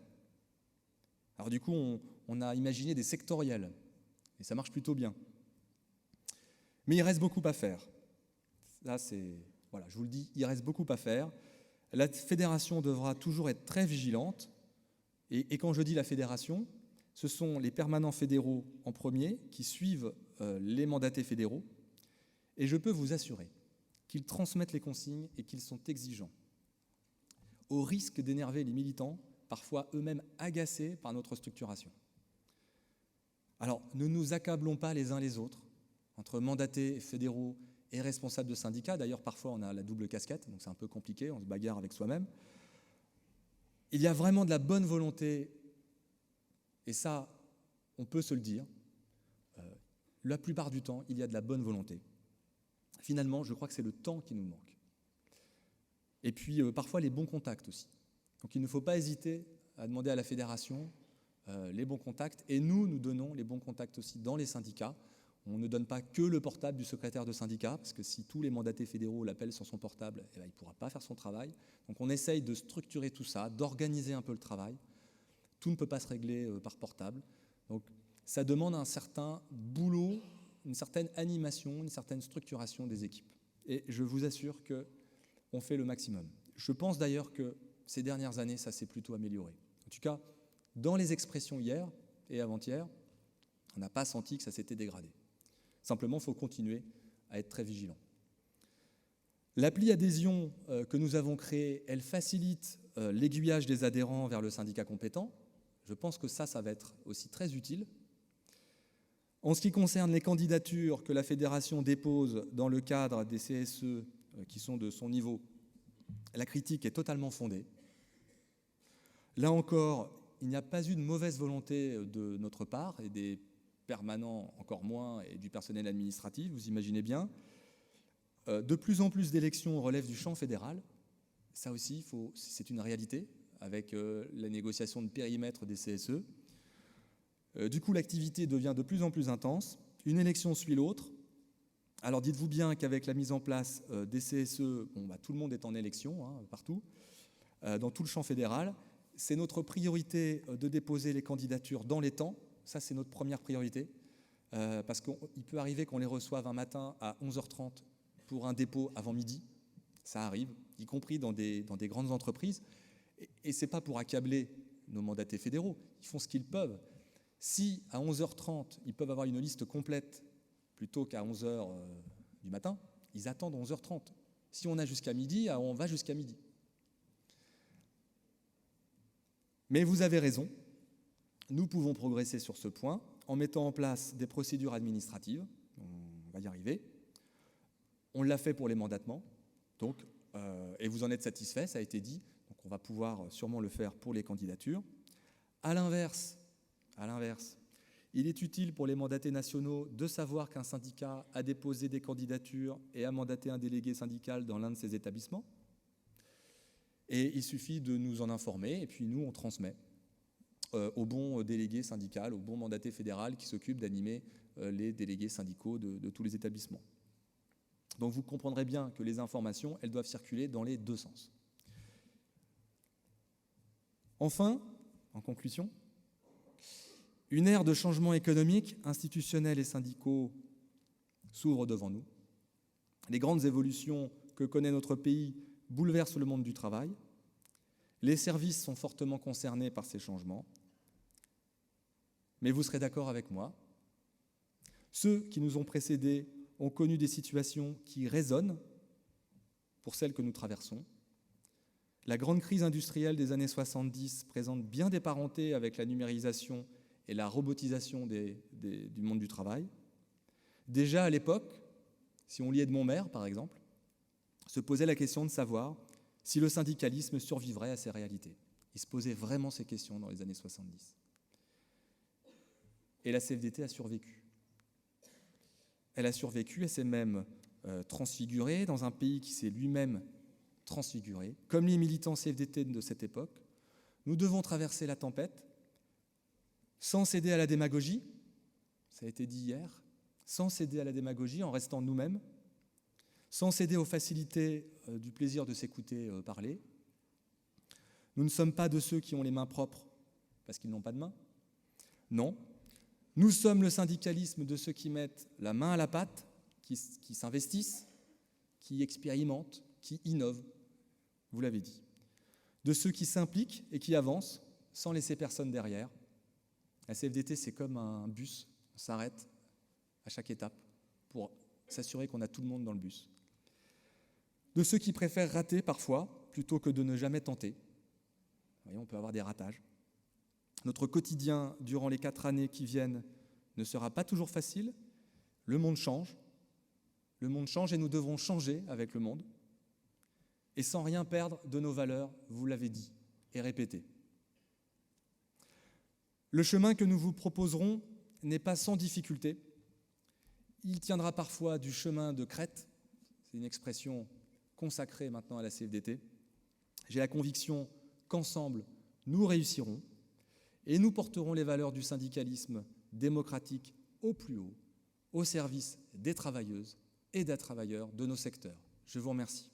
Alors du coup, on a imaginé des sectoriels et ça marche plutôt bien. Mais il reste beaucoup à faire. Là, voilà, je vous le dis, il reste beaucoup à faire. La fédération devra toujours être très vigilante. Et quand je dis la fédération, ce sont les permanents fédéraux en premier qui suivent les mandatés fédéraux. Et je peux vous assurer qu'ils transmettent les consignes et qu'ils sont exigeants, au risque d'énerver les militants, parfois eux-mêmes agacés par notre structuration. Alors, ne nous accablons pas les uns les autres, entre mandatés fédéraux et responsables de syndicats. D'ailleurs, parfois, on a la double casquette, donc c'est un peu compliqué, on se bagarre avec soi-même. Il y a vraiment de la bonne volonté, et ça, on peut se le dire. La plupart du temps, il y a de la bonne volonté. Finalement, je crois que c'est le temps qui nous manque. Et puis, parfois, les bons contacts aussi. Donc, il ne faut pas hésiter à demander à la fédération les bons contacts. Et nous donnons les bons contacts aussi dans les syndicats. On ne donne pas que le portable du secrétaire de syndicat, parce que si tous les mandatés fédéraux l'appellent sur son portable, il ne pourra pas faire son travail. Donc, on essaye de structurer tout ça, d'organiser un peu le travail. Tout ne peut pas se régler par portable. Donc, ça demande un certain boulot, une certaine animation, une certaine structuration des équipes. Et je vous assure qu'on fait le maximum. Je pense d'ailleurs que ces dernières années, ça s'est plutôt amélioré. En tout cas, dans les expressions hier et avant-hier, on n'a pas senti que ça s'était dégradé. Simplement, il faut continuer à être très vigilant. L'appli adhésion que nous avons créée, elle facilite l'aiguillage des adhérents vers le syndicat compétent. Je pense que ça va être aussi très utile. En ce qui concerne les candidatures que la fédération dépose dans le cadre des CSE qui sont de son niveau, la critique est totalement fondée. Là encore, il n'y a pas eu de mauvaise volonté de notre part, et des permanents encore moins, et du personnel administratif, vous imaginez bien. De plus en plus d'élections relèvent du champ fédéral. Ça aussi, c'est une réalité, avec la négociation de périmètre des CSE. Du coup, l'activité devient de plus en plus intense. Une élection suit l'autre. Alors dites-vous bien qu'avec la mise en place des CSE, tout le monde est en élection, partout, dans tout le champ fédéral. C'est notre priorité de déposer les candidatures dans les temps. Ça, c'est notre première priorité. Parce qu'il peut arriver qu'on les reçoive un matin à 11h30 pour un dépôt avant midi. Ça arrive, y compris dans des grandes entreprises. Et ce n'est pas pour accabler nos mandatés fédéraux. Ils font ce qu'ils peuvent. Si, à 11h30, ils peuvent avoir une liste complète plutôt qu'à 11h du matin, ils attendent 11h30. Si on a jusqu'à midi, on va jusqu'à midi. Mais vous avez raison, nous pouvons progresser sur ce point en mettant en place des procédures administratives. On va y arriver. On l'a fait pour les mandatements, donc, et vous en êtes satisfait, ça a été dit. Donc on va pouvoir sûrement le faire pour les candidatures. À l'inverse, il est utile pour les mandatés nationaux de savoir qu'un syndicat a déposé des candidatures et a mandaté un délégué syndical dans l'un de ses établissements. Et il suffit de nous en informer, et puis nous, on transmet au bon délégué syndical, au bon mandaté fédéral qui s'occupe d'animer les délégués syndicaux de tous les établissements. Donc vous comprendrez bien que les informations, elles doivent circuler dans les deux sens. Enfin, en conclusion, une ère de changement économique, institutionnel et syndicaux s'ouvre devant nous. Les grandes évolutions que connaît notre pays bouleversent le monde du travail. Les services sont fortement concernés par ces changements. Mais vous serez d'accord avec moi, ceux qui nous ont précédés ont connu des situations qui résonnent pour celles que nous traversons. La grande crise industrielle des années 70 présente bien des parentés avec la numérisation et la robotisation du monde du travail. Déjà à l'époque, si on lit Edmond Maire par exemple, se posait la question de savoir si le syndicalisme survivrait à ces réalités. Il se posait vraiment ces questions dans les années 70. Et la CFDT a survécu. Elle a survécu, elle s'est même transfigurée dans un pays qui s'est lui-même transfiguré. Comme les militants CFDT de cette époque, nous devons traverser la tempête sans céder à la démagogie, ça a été dit hier, sans céder à la démagogie en restant nous-mêmes, sans céder aux facilités du plaisir de s'écouter parler. Nous ne sommes pas de ceux qui ont les mains propres parce qu'ils n'ont pas de main. Non. Nous sommes le syndicalisme de ceux qui mettent la main à la pâte, qui s'investissent, qui expérimentent, qui innovent, vous l'avez dit. De ceux qui s'impliquent et qui avancent sans laisser personne derrière. La CFDT, c'est comme un bus, on s'arrête à chaque étape pour s'assurer qu'on a tout le monde dans le bus. De ceux qui préfèrent rater parfois plutôt que de ne jamais tenter. Vous voyez, on peut avoir des ratages. Notre quotidien durant les 4 années qui viennent ne sera pas toujours facile. Le monde change. Le monde change et nous devrons changer avec le monde. Et sans rien perdre de nos valeurs, vous l'avez dit et répété. Le chemin que nous vous proposerons n'est pas sans difficulté. Il tiendra parfois du chemin de crête. C'est une expression consacrée maintenant à la CFDT. J'ai la conviction qu'ensemble, nous réussirons et nous porterons les valeurs du syndicalisme démocratique au plus haut, au service des travailleuses et des travailleurs de nos secteurs. Je vous remercie.